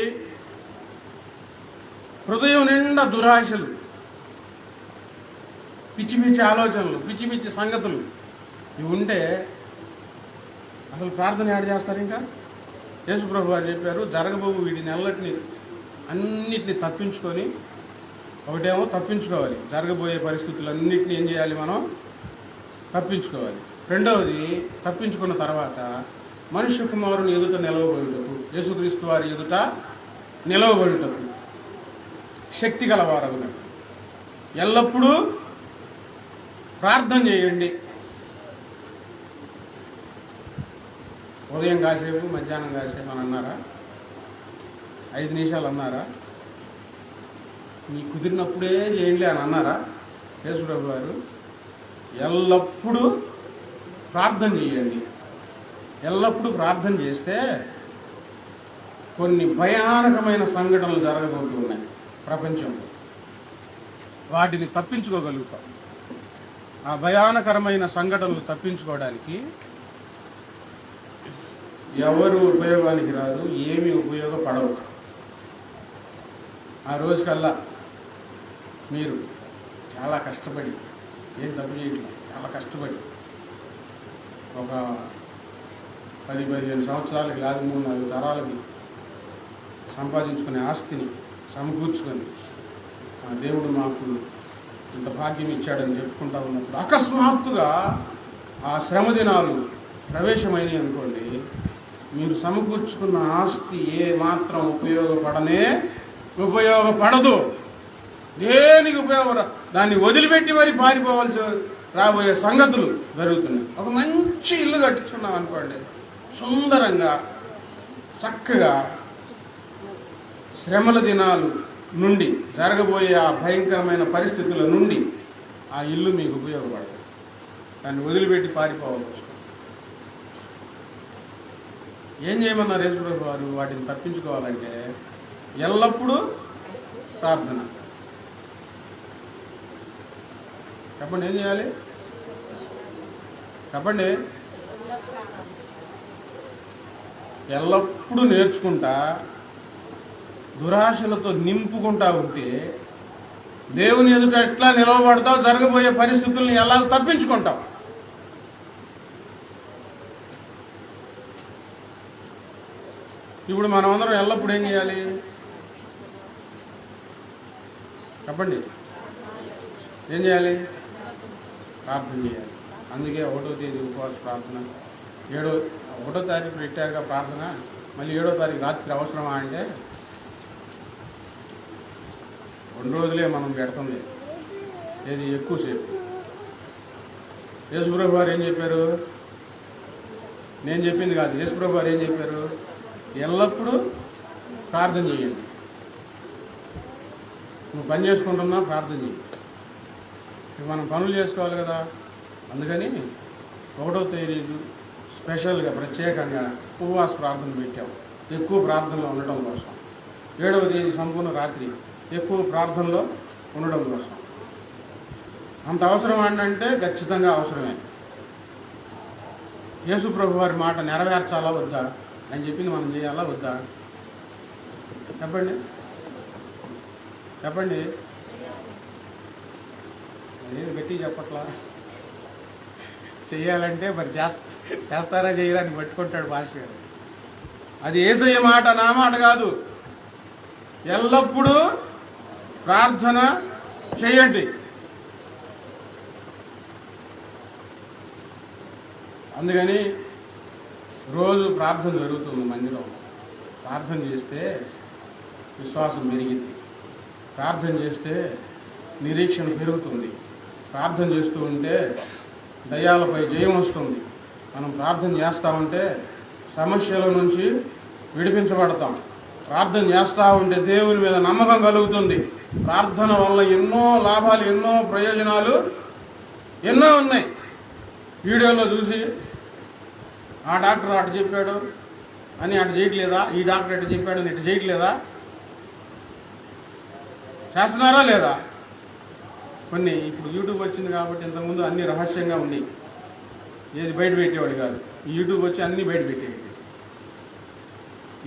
హృదయం నిండా దురాశలు, పిచ్చి పిచ్చి ఆలోచనలు, పిచ్చి పిచ్చి సంగతులు ఇవి ఉంటే అసలు ప్రార్థన యాడ్ చేస్తారు? ఇంకా యేసుప్రభు వారు చెప్పారు, జరగబోవు వీటిని అన్నిటిని తప్పించుకొని. ఒకటేమో తప్పించుకోవాలి, జరగబోయే పరిస్థితులన్నింటినీ ఏం చేయాలి? మనం తప్పించుకోవాలి. రెండవది, తప్పించుకున్న తర్వాత మనుష్య కుమారుని ఎదుట నిలవబడుటకు, యేసుక్రీస్తు వారి ఎదుట నిలవబడుటకు శక్తి గలవారగునట్టు ఎల్లప్పుడూ ప్రార్థన చేయండి. ఉదయం కాసేపు, మధ్యాహ్నం కాసేపు అని అన్నారా? 5 నిమిషాలు అన్నారా? మీ కుదిరినప్పుడే చేయండి అని అన్నారా యేసుప్రభు వారు? ఎల్లప్పుడూ ప్రార్థన చేయండి. ఎల్లప్పుడూ ప్రార్థన చేస్తే కొన్ని భయానకమైన సంఘటనలు జరగబోతున్నాయి ప్రపంచంలో. వాటిని తప్పించుకోగలుగుతాం. ఆ భయానకరమైన సంఘటనలు తప్పించుకోవడానికి ఎవరు ఉపయోగానికి రారు, ఏమీ ఉపయోగపడవు. ఆ రోజుకల్లా మీరు చాలా కష్టపడి, ఏం తప్పు చేయట్లేదు, చాలా కష్టపడి ఒక 10-15 సంవత్సరాలకి లేదా 3-4 తరాలకి సంపాదించుకునే ఆస్తిని సమకూర్చుకొని దేవుడు మాకు ఇంత భాగ్యం ఇచ్చాడని చెప్పుకుంటా ఉన్నప్పుడు అకస్మాత్తుగా ఆ శ్రమ దినాలు ప్రవేశమైనవి అనుకోండి, మీరు సమకూర్చుకున్న ఆస్తి ఏ మాత్రం ఉపయోగపడదు. దేనికి ఉపయోగపడ, దాన్ని వదిలిపెట్టి మరి పారిపోవాల్సి రాబోయే సంగతులు జరుగుతున్నాయి. ఒక మంచి ఇల్లు కట్టించుకున్నాం అనుకోండి, సుందరంగా చక్కగా శ్రమల దినాలు నుండి, జరగబోయే ఆ భయంకరమైన పరిస్థితుల నుండి ఆ ఇల్లు మీకు ఉపయోగపడదు. దాన్ని వదిలిపెట్టి పారిపోవాల్సి వస్తుంది. ఏం చేయమన్నారు యేసుప్రభు వారు? వాటిని తప్పించుకోవాలంటే ఎల్లప్పుడూ ప్రార్థన. చెప్పండి, ఏం చేయాలి? చెప్పండి. ఎల్లప్పుడూ నేర్చుకుంటా దురాశలతో నింపుకుంటా ఉంటే దేవుని ఎదుట ఎట్లా నిలవబడతావు? జరగబోయే పరిస్థితుల్ని ఎలా తప్పించుకుంటావు? ఇప్పుడు మనం అందరం ఎల్లప్పుడు ఏం చేయాలి చెప్పండి? ఏం చేయాలి? ప్రార్థన చేయాలి. అందుకే 1వ తేదీ ఉపవాస ప్రార్థన, 1వ తారీఖు పెట్టారుగా ప్రార్థన, మళ్ళీ 7వ తారీఖు రాత్రి అవసరమా అంటే 2 రోజులే మనం పెడుతుంది. ఏది ఎక్కువసేపు. యేసుప్రభు వారు ఏం చెప్పారు? నేను చెప్పింది కాదు, యేసుప్రభు వారు ఏం చెప్పారు? ఎల్లప్పుడూ ప్రార్థన చేయండి. నువ్వు పని చేసుకుంటున్నా ప్రార్థన చేయి. మనం పనులు చేసుకోవాలి కదా. అందుకని 1వ తేదీ స్పెషల్గా ప్రత్యేకంగా ఉపవాస ప్రార్థన పెట్టాము, ఎక్కువ ప్రార్థనలో ఉండటం కోసం. 7వ తేదీ సంపూర్ణ రాత్రి ఎక్కువ ప్రార్థనలో ఉండడం కోసం. అంత అవసరం అంటే ఖచ్చితంగా అవసరమే. యేసుప్రభు వారి మాట నెరవేర్చాలా వద్దా అని చెప్పింది మనం చేయాలా వద్దా? చెప్పండి చెప్పండి. నేను గట్టి చెప్పట్లా. చెయ్యాలంటే మరి చేస్తారా చేయరా అని పట్టుకుంటాడు పాస్టర్ గారు. అది యేసయ్య మాట, నా మాట కాదు. ఎల్లప్పుడూ ప్రార్థన చేయండి. అందుకని రోజు ప్రార్థన జరుగుతుంది మందిరంలో. ప్రార్థన చేస్తే విశ్వాసం పెరిగింది. ప్రార్థన చేస్తే నిరీక్షణ పెరుగుతుంది. ప్రార్థన చేస్తూ ఉంటే దయ్యాలపై జయం వస్తుంది. మనం ప్రార్థన చేస్తూ ఉంటే సమస్యల నుంచి విడిపించబడతాం. ప్రార్థన చేస్తూ ఉంటే దేవుని మీద నమ్మకం కలుగుతుంది. ప్రార్థన వల్ల ఎన్నో లాభాలు, ఎన్నో ప్రయోజనాలు ఎన్నో ఉన్నాయి. వీడియోలో చూసి ఆ డాక్టర్ అటు చెప్పాడు అని అటు చేయట్లేదా, ఈ డాక్టర్ అటు చెప్పాడు అని ఇటు చేయట్లేదా? చేస్తున్నారా లేదా? కొన్ని ఇప్పుడు యూట్యూబ్ వచ్చింది కాబట్టి ఇంతకుముందు అన్ని రహస్యంగా ఉన్నాయి, ఏది బయట పెట్టేవాడు కాదు. ఈ యూట్యూబ్ వచ్చి అన్నీ బయట పెట్టేది,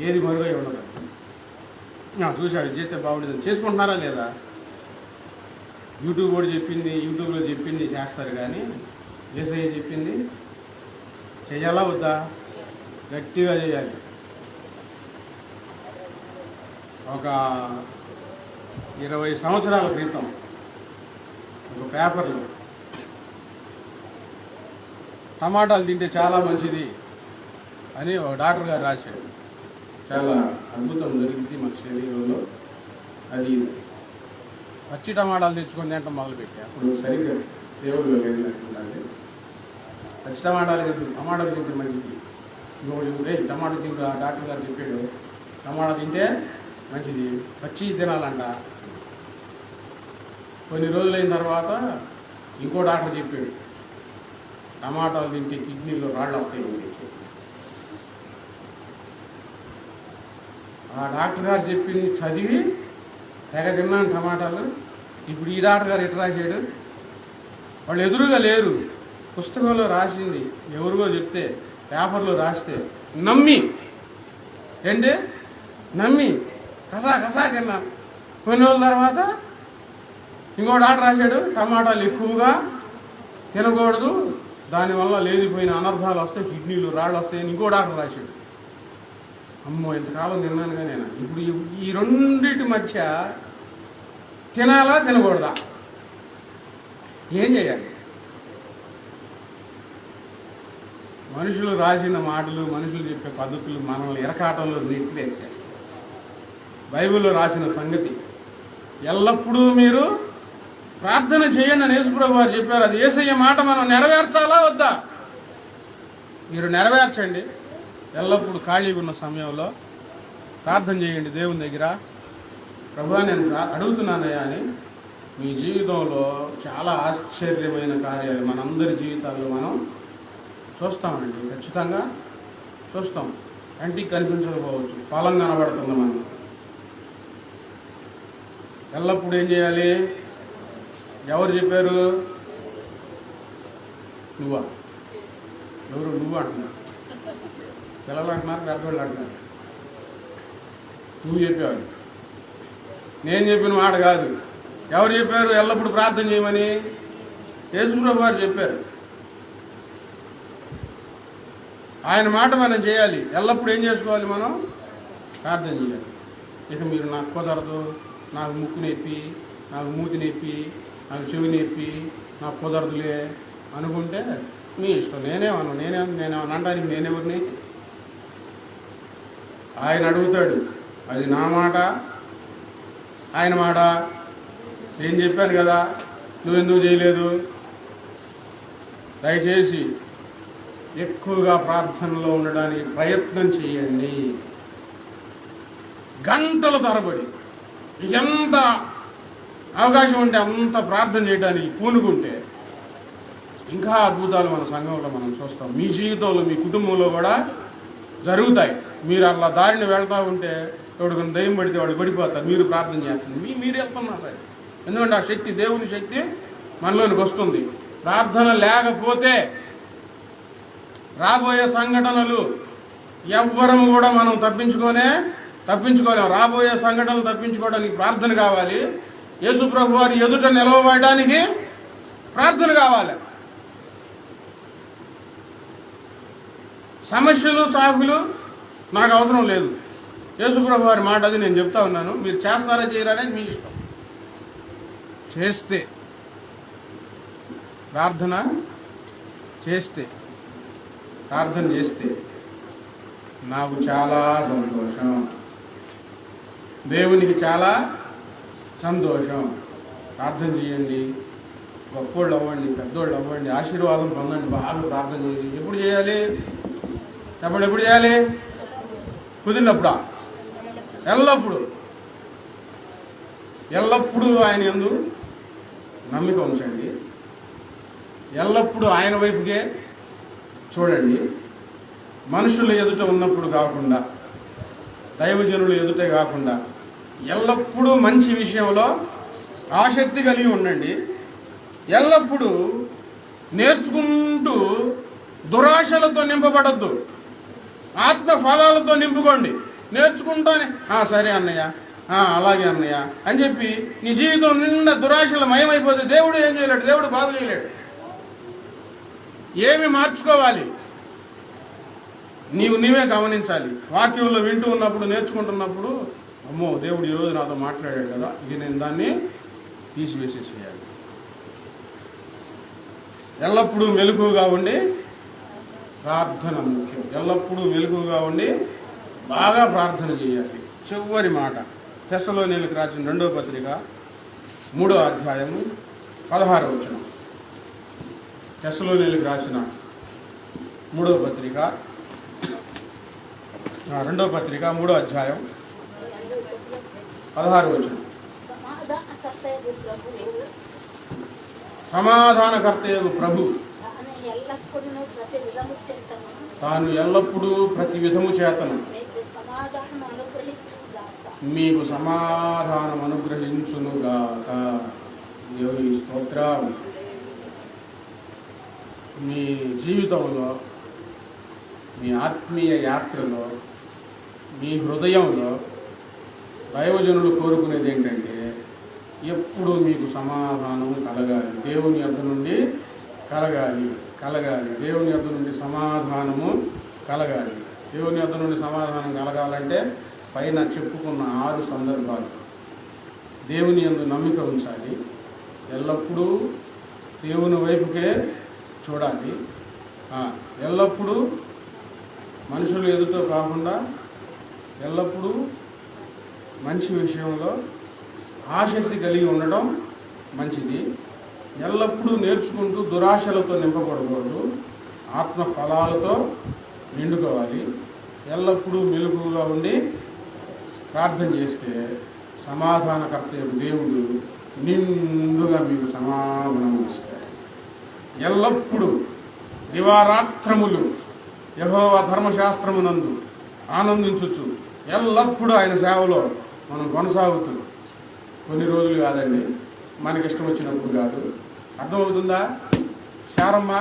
ఏది మరుగై ఉండదు. చూశాడు చేస్తే బాగుండేది. చేసుకుంటున్నారా లేదా? యూట్యూబ్ కూడా చెప్పింది, యూట్యూబ్లో చెప్పింది చేస్తారు, కానీ యేసయ్య చెప్పింది చేయాలా వద్దా? గట్టిగా చేయాలి. ఒక 20 సంవత్సరాల క్రితం ఒక పేపర్లో టమాటాలు తింటే చాలా మంచిది అని ఒక డాక్టర్ గారు రాశాడు. చాలా అద్భుతం జరిగింది మన శరీరంలో. అది పచ్చి టమాటాలు తెచ్చుకొని తింటాం మొదలుపెట్టా. అప్పుడు సరిగ్గా దేవుళ్ళు వెళ్ళినట్టుండాలి. పచ్చి టమాటాలు తింటే మంచిది. ఇంకోటి టమాటా తింటే డాక్టర్ గారు చెప్పాడు, టమాటా తింటే మంచిది, పచ్చి తినాలంట. కొన్ని రోజులైన తర్వాత ఇంకో డాక్టర్ చెప్పాడు, టమాటాలు తింటే కిడ్నీలో రాళ్ళు వస్తాయి. ఆ డాక్టర్ గారు చెప్పింది చదివి తెగ తిన్నాను టమాటాలు. ఇప్పుడు ఈ డాక్టర్ గారు ఎట్లా రాశాడు? వాళ్ళు ఎదురుగా లేరు, పుస్తకంలో రాసింది ఎవరిగో చెప్తే, పేపర్లో రాస్తే నమ్మి కసా తిన్నాను. కొన్ని రోజుల తర్వాత ఇంకో డాక్టర్ రాశాడు, టమాటాలు ఎక్కువగా తినకూడదు, దానివల్ల లేనిపోయిన అనర్థాలు వస్తాయి, కిడ్నీలు రాళ్ళు వస్తాయని ఇంకో డాక్టర్ రాశాడు. అమ్మో ఇంతకాలం తిన్నానుగా నేను. ఇప్పుడు ఈ రెండింటి మధ్య తినాలా తినకూడదా? ఏం చేయాలి? మనుషులు రాసిన మాటలు, మనుషులు చెప్పే పద్ధతులు మనల్ని ఎరకాటంలో నెట్టివేసేస్తాయి. బైబిల్లో రాసిన సంగతి ఎల్లప్పుడూ మీరు ప్రార్థన చేయండి అని యేసుప్రభు వారు చెప్పారు. అది యేసయ్య మాట మనం నెరవేర్చాలా వద్దా? మీరు నెరవేర్చండి. ఎల్లప్పుడూ ఖాళీగా ఉన్న సమయంలో ప్రార్థన చేయండి దేవుని దగ్గర. ప్రభువా నేను అడుగుతున్నానయ్యా అని. మీ జీవితంలో చాలా ఆశ్చర్యమైన కార్యాలు మనందరి జీవితాల్లో మనం చూస్తామండి. ఖచ్చితంగా చూస్తాం. కంటికి కనిపించకపోవచ్చు, ఫలం కనబడుతుంది మనం. ఎల్లప్పుడూ ఏం చేయాలి? ఎవరు చెప్పారు? నువ్వా? ఎవరు నువ్వు అంటున్నారు? పిల్లలు అంటున్నారు, పెద్దవాళ్ళు అంటున్నారు. నువ్వు చెప్పావు. నేను చెప్పిన మాట కాదు. ఎవరు చెప్పారు ఎల్లప్పుడూ ప్రార్థన చేయమని? యేసుప్రభు వారు చెప్పారు. ఆయన మాట మనం చేయాలి. ఎల్లప్పుడూ ఏం చేసుకోవాలి? మనం ప్రార్థన చేయాలి. ఇక మీరు నాకు కుదరదు, నాకు ముక్కు నొప్పి, నాకు మూతి నొప్పి, నాకు చెవి నొప్పి, నాకు కుదరదులే అనుకుంటే మీ ఇష్టం. నేనేమన్నా అనడానికి నేనెవరిని? ఆయన అడుగుతాడు, అది నా మాట ఆయన మాట. నేను చెప్పాను కదా, నువ్వెందుకు చేయలేదు? దయచేసి ఎక్కువగా ప్రార్థనలో ఉండడానికి ప్రయత్నం చేయండి. గంటల తరబడి ఎంత అవకాశం ఉంటే అంత ప్రార్థన చేయడానికి పూనుకుంటే ఇంకా అద్భుతాలు మన సంఘంలో మనం చూస్తాం. మీ జీవితంలో, మీ కుటుంబంలో కూడా జరుగుతాయి. మీరు అలా దారిని వెళ్తూ ఉంటే ఎవడికి దయ్యం పడితే వాడు పడిపోతారు. మీరు ప్రార్థన చేస్తుంది, మీరు వెళ్తున్నా సరే. ఎందుకంటే ఆ శక్తి, దేవుని శక్తి మనలోనికి వస్తుంది. ప్రార్థన లేకపోతే రాబోయే సంఘటనలు ఎవ్వరము కూడా మనం తప్పించుకోలేము. రాబోయే సంఘటనలు తప్పించుకోవడానికి ప్రార్థన కావాలి. యేసు ప్రభు వారి ఎదుట నిలవబడడానికి ప్రార్థన కావాలి. సమస్యలు, సాగులు నాకు అవసరం లేదు. యేసు ప్రభు వారి మాట అది నేను చెప్తా ఉన్నాను. మీరు చేస్తారా చేయరా అనేది మీ ఇష్టం. చేస్తే ప్రార్థన చేస్తే నాకు చాలా సంతోషం, దేవునికి చాలా సంతోషం. ప్రార్థన చేయండి, గొప్పోళ్ళు అవ్వండి, పెద్దోళ్ళు అవ్వండి, ఆశీర్వాదం పొందండి. బాగా ప్రార్థన చేసి ఎప్పుడు చేయాలి చెప్పండి? ఎప్పుడు చేయాలి? కుదిరినప్పుడా? ఎల్లప్పుడూ ఆయన యందు నమ్మిక ఉంచండి. ఎల్లప్పుడూ ఆయన వైపుకే చూడండి. మనుషుల ఎదుట ఉన్నప్పుడు కాకుండా, దైవజనుల ఎదుటే కాకుండా ఎల్లప్పుడూ మంచి విషయంలో ఆసక్తి కలిగి ఉండండి. ఎల్లప్పుడూ నేర్చుకుంటూ దురాశలతో నింపబడద్దు, ఆత్మ ఫలాలతో నింపుకోండి. నేర్చుకుంటానే సరే అన్నయ్య, అలాగే అన్నయ్య అని చెప్పి నీ జీవితం నిండా దురాశలు మయమైపోతే దేవుడు ఏం చేయలేడు, దేవుడు బాగు చేయలేడు. ఏమి మార్చుకోవాలి? నీవే గమనించాలి. వాక్యంలో వింటూ ఉన్నప్పుడు, నేర్చుకుంటున్నప్పుడు, అమ్మో దేవుడు ఈరోజు నాతో మాట్లాడాడు కదా, ఇది నేను దాన్ని తీసివేసేసేయాలి. ఎల్లప్పుడూ మెలకువగా ఉండి ప్రార్థన ముఖ్యం. ఎల్లప్పుడూ మెలకువగా ఉండి బాగా ప్రార్థన చేయాలి. చివరి మాట తెస్సలోనీయులకు రాసిన 2వ పత్రిక 3వ అధ్యాయము 16వ వచనం. తెస్సలోనీయులకు రాసిన 3వ పత్రిక 2వ పత్రిక 3వ అధ్యాయం 16వ వచనం. సమాధానకర్తయగు ప్రభు తాను ఎల్లప్పుడూ ప్రతి విధము చేతను మీకు సమాధానం అనుగ్రహించునుగాక. దేవుని స్తోత్రం. మీ జీవితంలో, మీ ఆత్మీయ యాత్రలో, మీ హృదయంలో దైవజనులు కోరుకునేది ఏంటంటే ఎప్పుడు మీకు సమాధానం కలగాలి. దేవుని యొద్ద నుండి కలగాలి. దేవుని యొద్ద నుండి సమాధానము కలగాలి. దేవుని యొద్ద నుండి సమాధానం కలగాలంటే పైన చెప్పుకున్న 6 సందర్భాలు. దేవుని యందు నమ్మిక ఉంచాలి. ఎల్లప్పుడూ దేవుని వైపుకే చూడాలి. ఎల్లప్పుడూ మనుషులు ఎదుటో కాకుండా ఎల్లప్పుడూ మంచి విషయంలో ఆసక్తి కలిగి ఉండడం మంచిది. ఎల్లప్పుడూ నేర్చుకుంటూ దురాశలతో నింపబడకూడదు, ఆత్మ ఫలాలతో నిండుకోవాలి. ఎల్లప్పుడూ మెలకువగా ఉండి ప్రార్థన చేస్తే సమాధానకర్త దేవుడు నిండుగా మీకు సమాధానం ఇస్తాడు. ఎల్లప్పుడూ దివారాత్రములు యెహోవా ధర్మశాస్త్రమునందు ఆనందించవచ్చు. ఎల్లప్పుడూ ఆయన సేవలో మనం కొనసాగుతూ, కొన్ని రోజులు కాదండి, మనకి ఇష్టం వచ్చినప్పుడు కాదు. అర్థమవుతుందా శారమ్మ?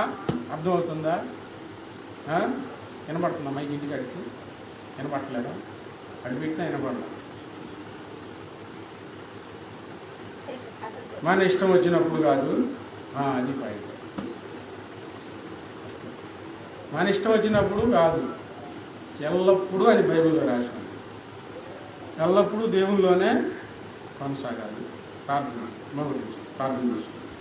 అర్థమవుతుందా? వినపడుతుందా? మైకి ఇంటికి అడిగి వినపడలేదా? అడిపెట్టినా వినపడదు. మన ఇష్టం వచ్చినప్పుడు కాదు, అది పాయింట్. మన ఇష్టం వచ్చినప్పుడు కాదు, ఎల్లప్పుడూ అని బైబిల్లో రాసింది. ఎల్లప్పుడూ దేవునిలోనే కొనసాగాలి. ప్రార్థన మా గురించి ప్రార్థన చేసుకోండి.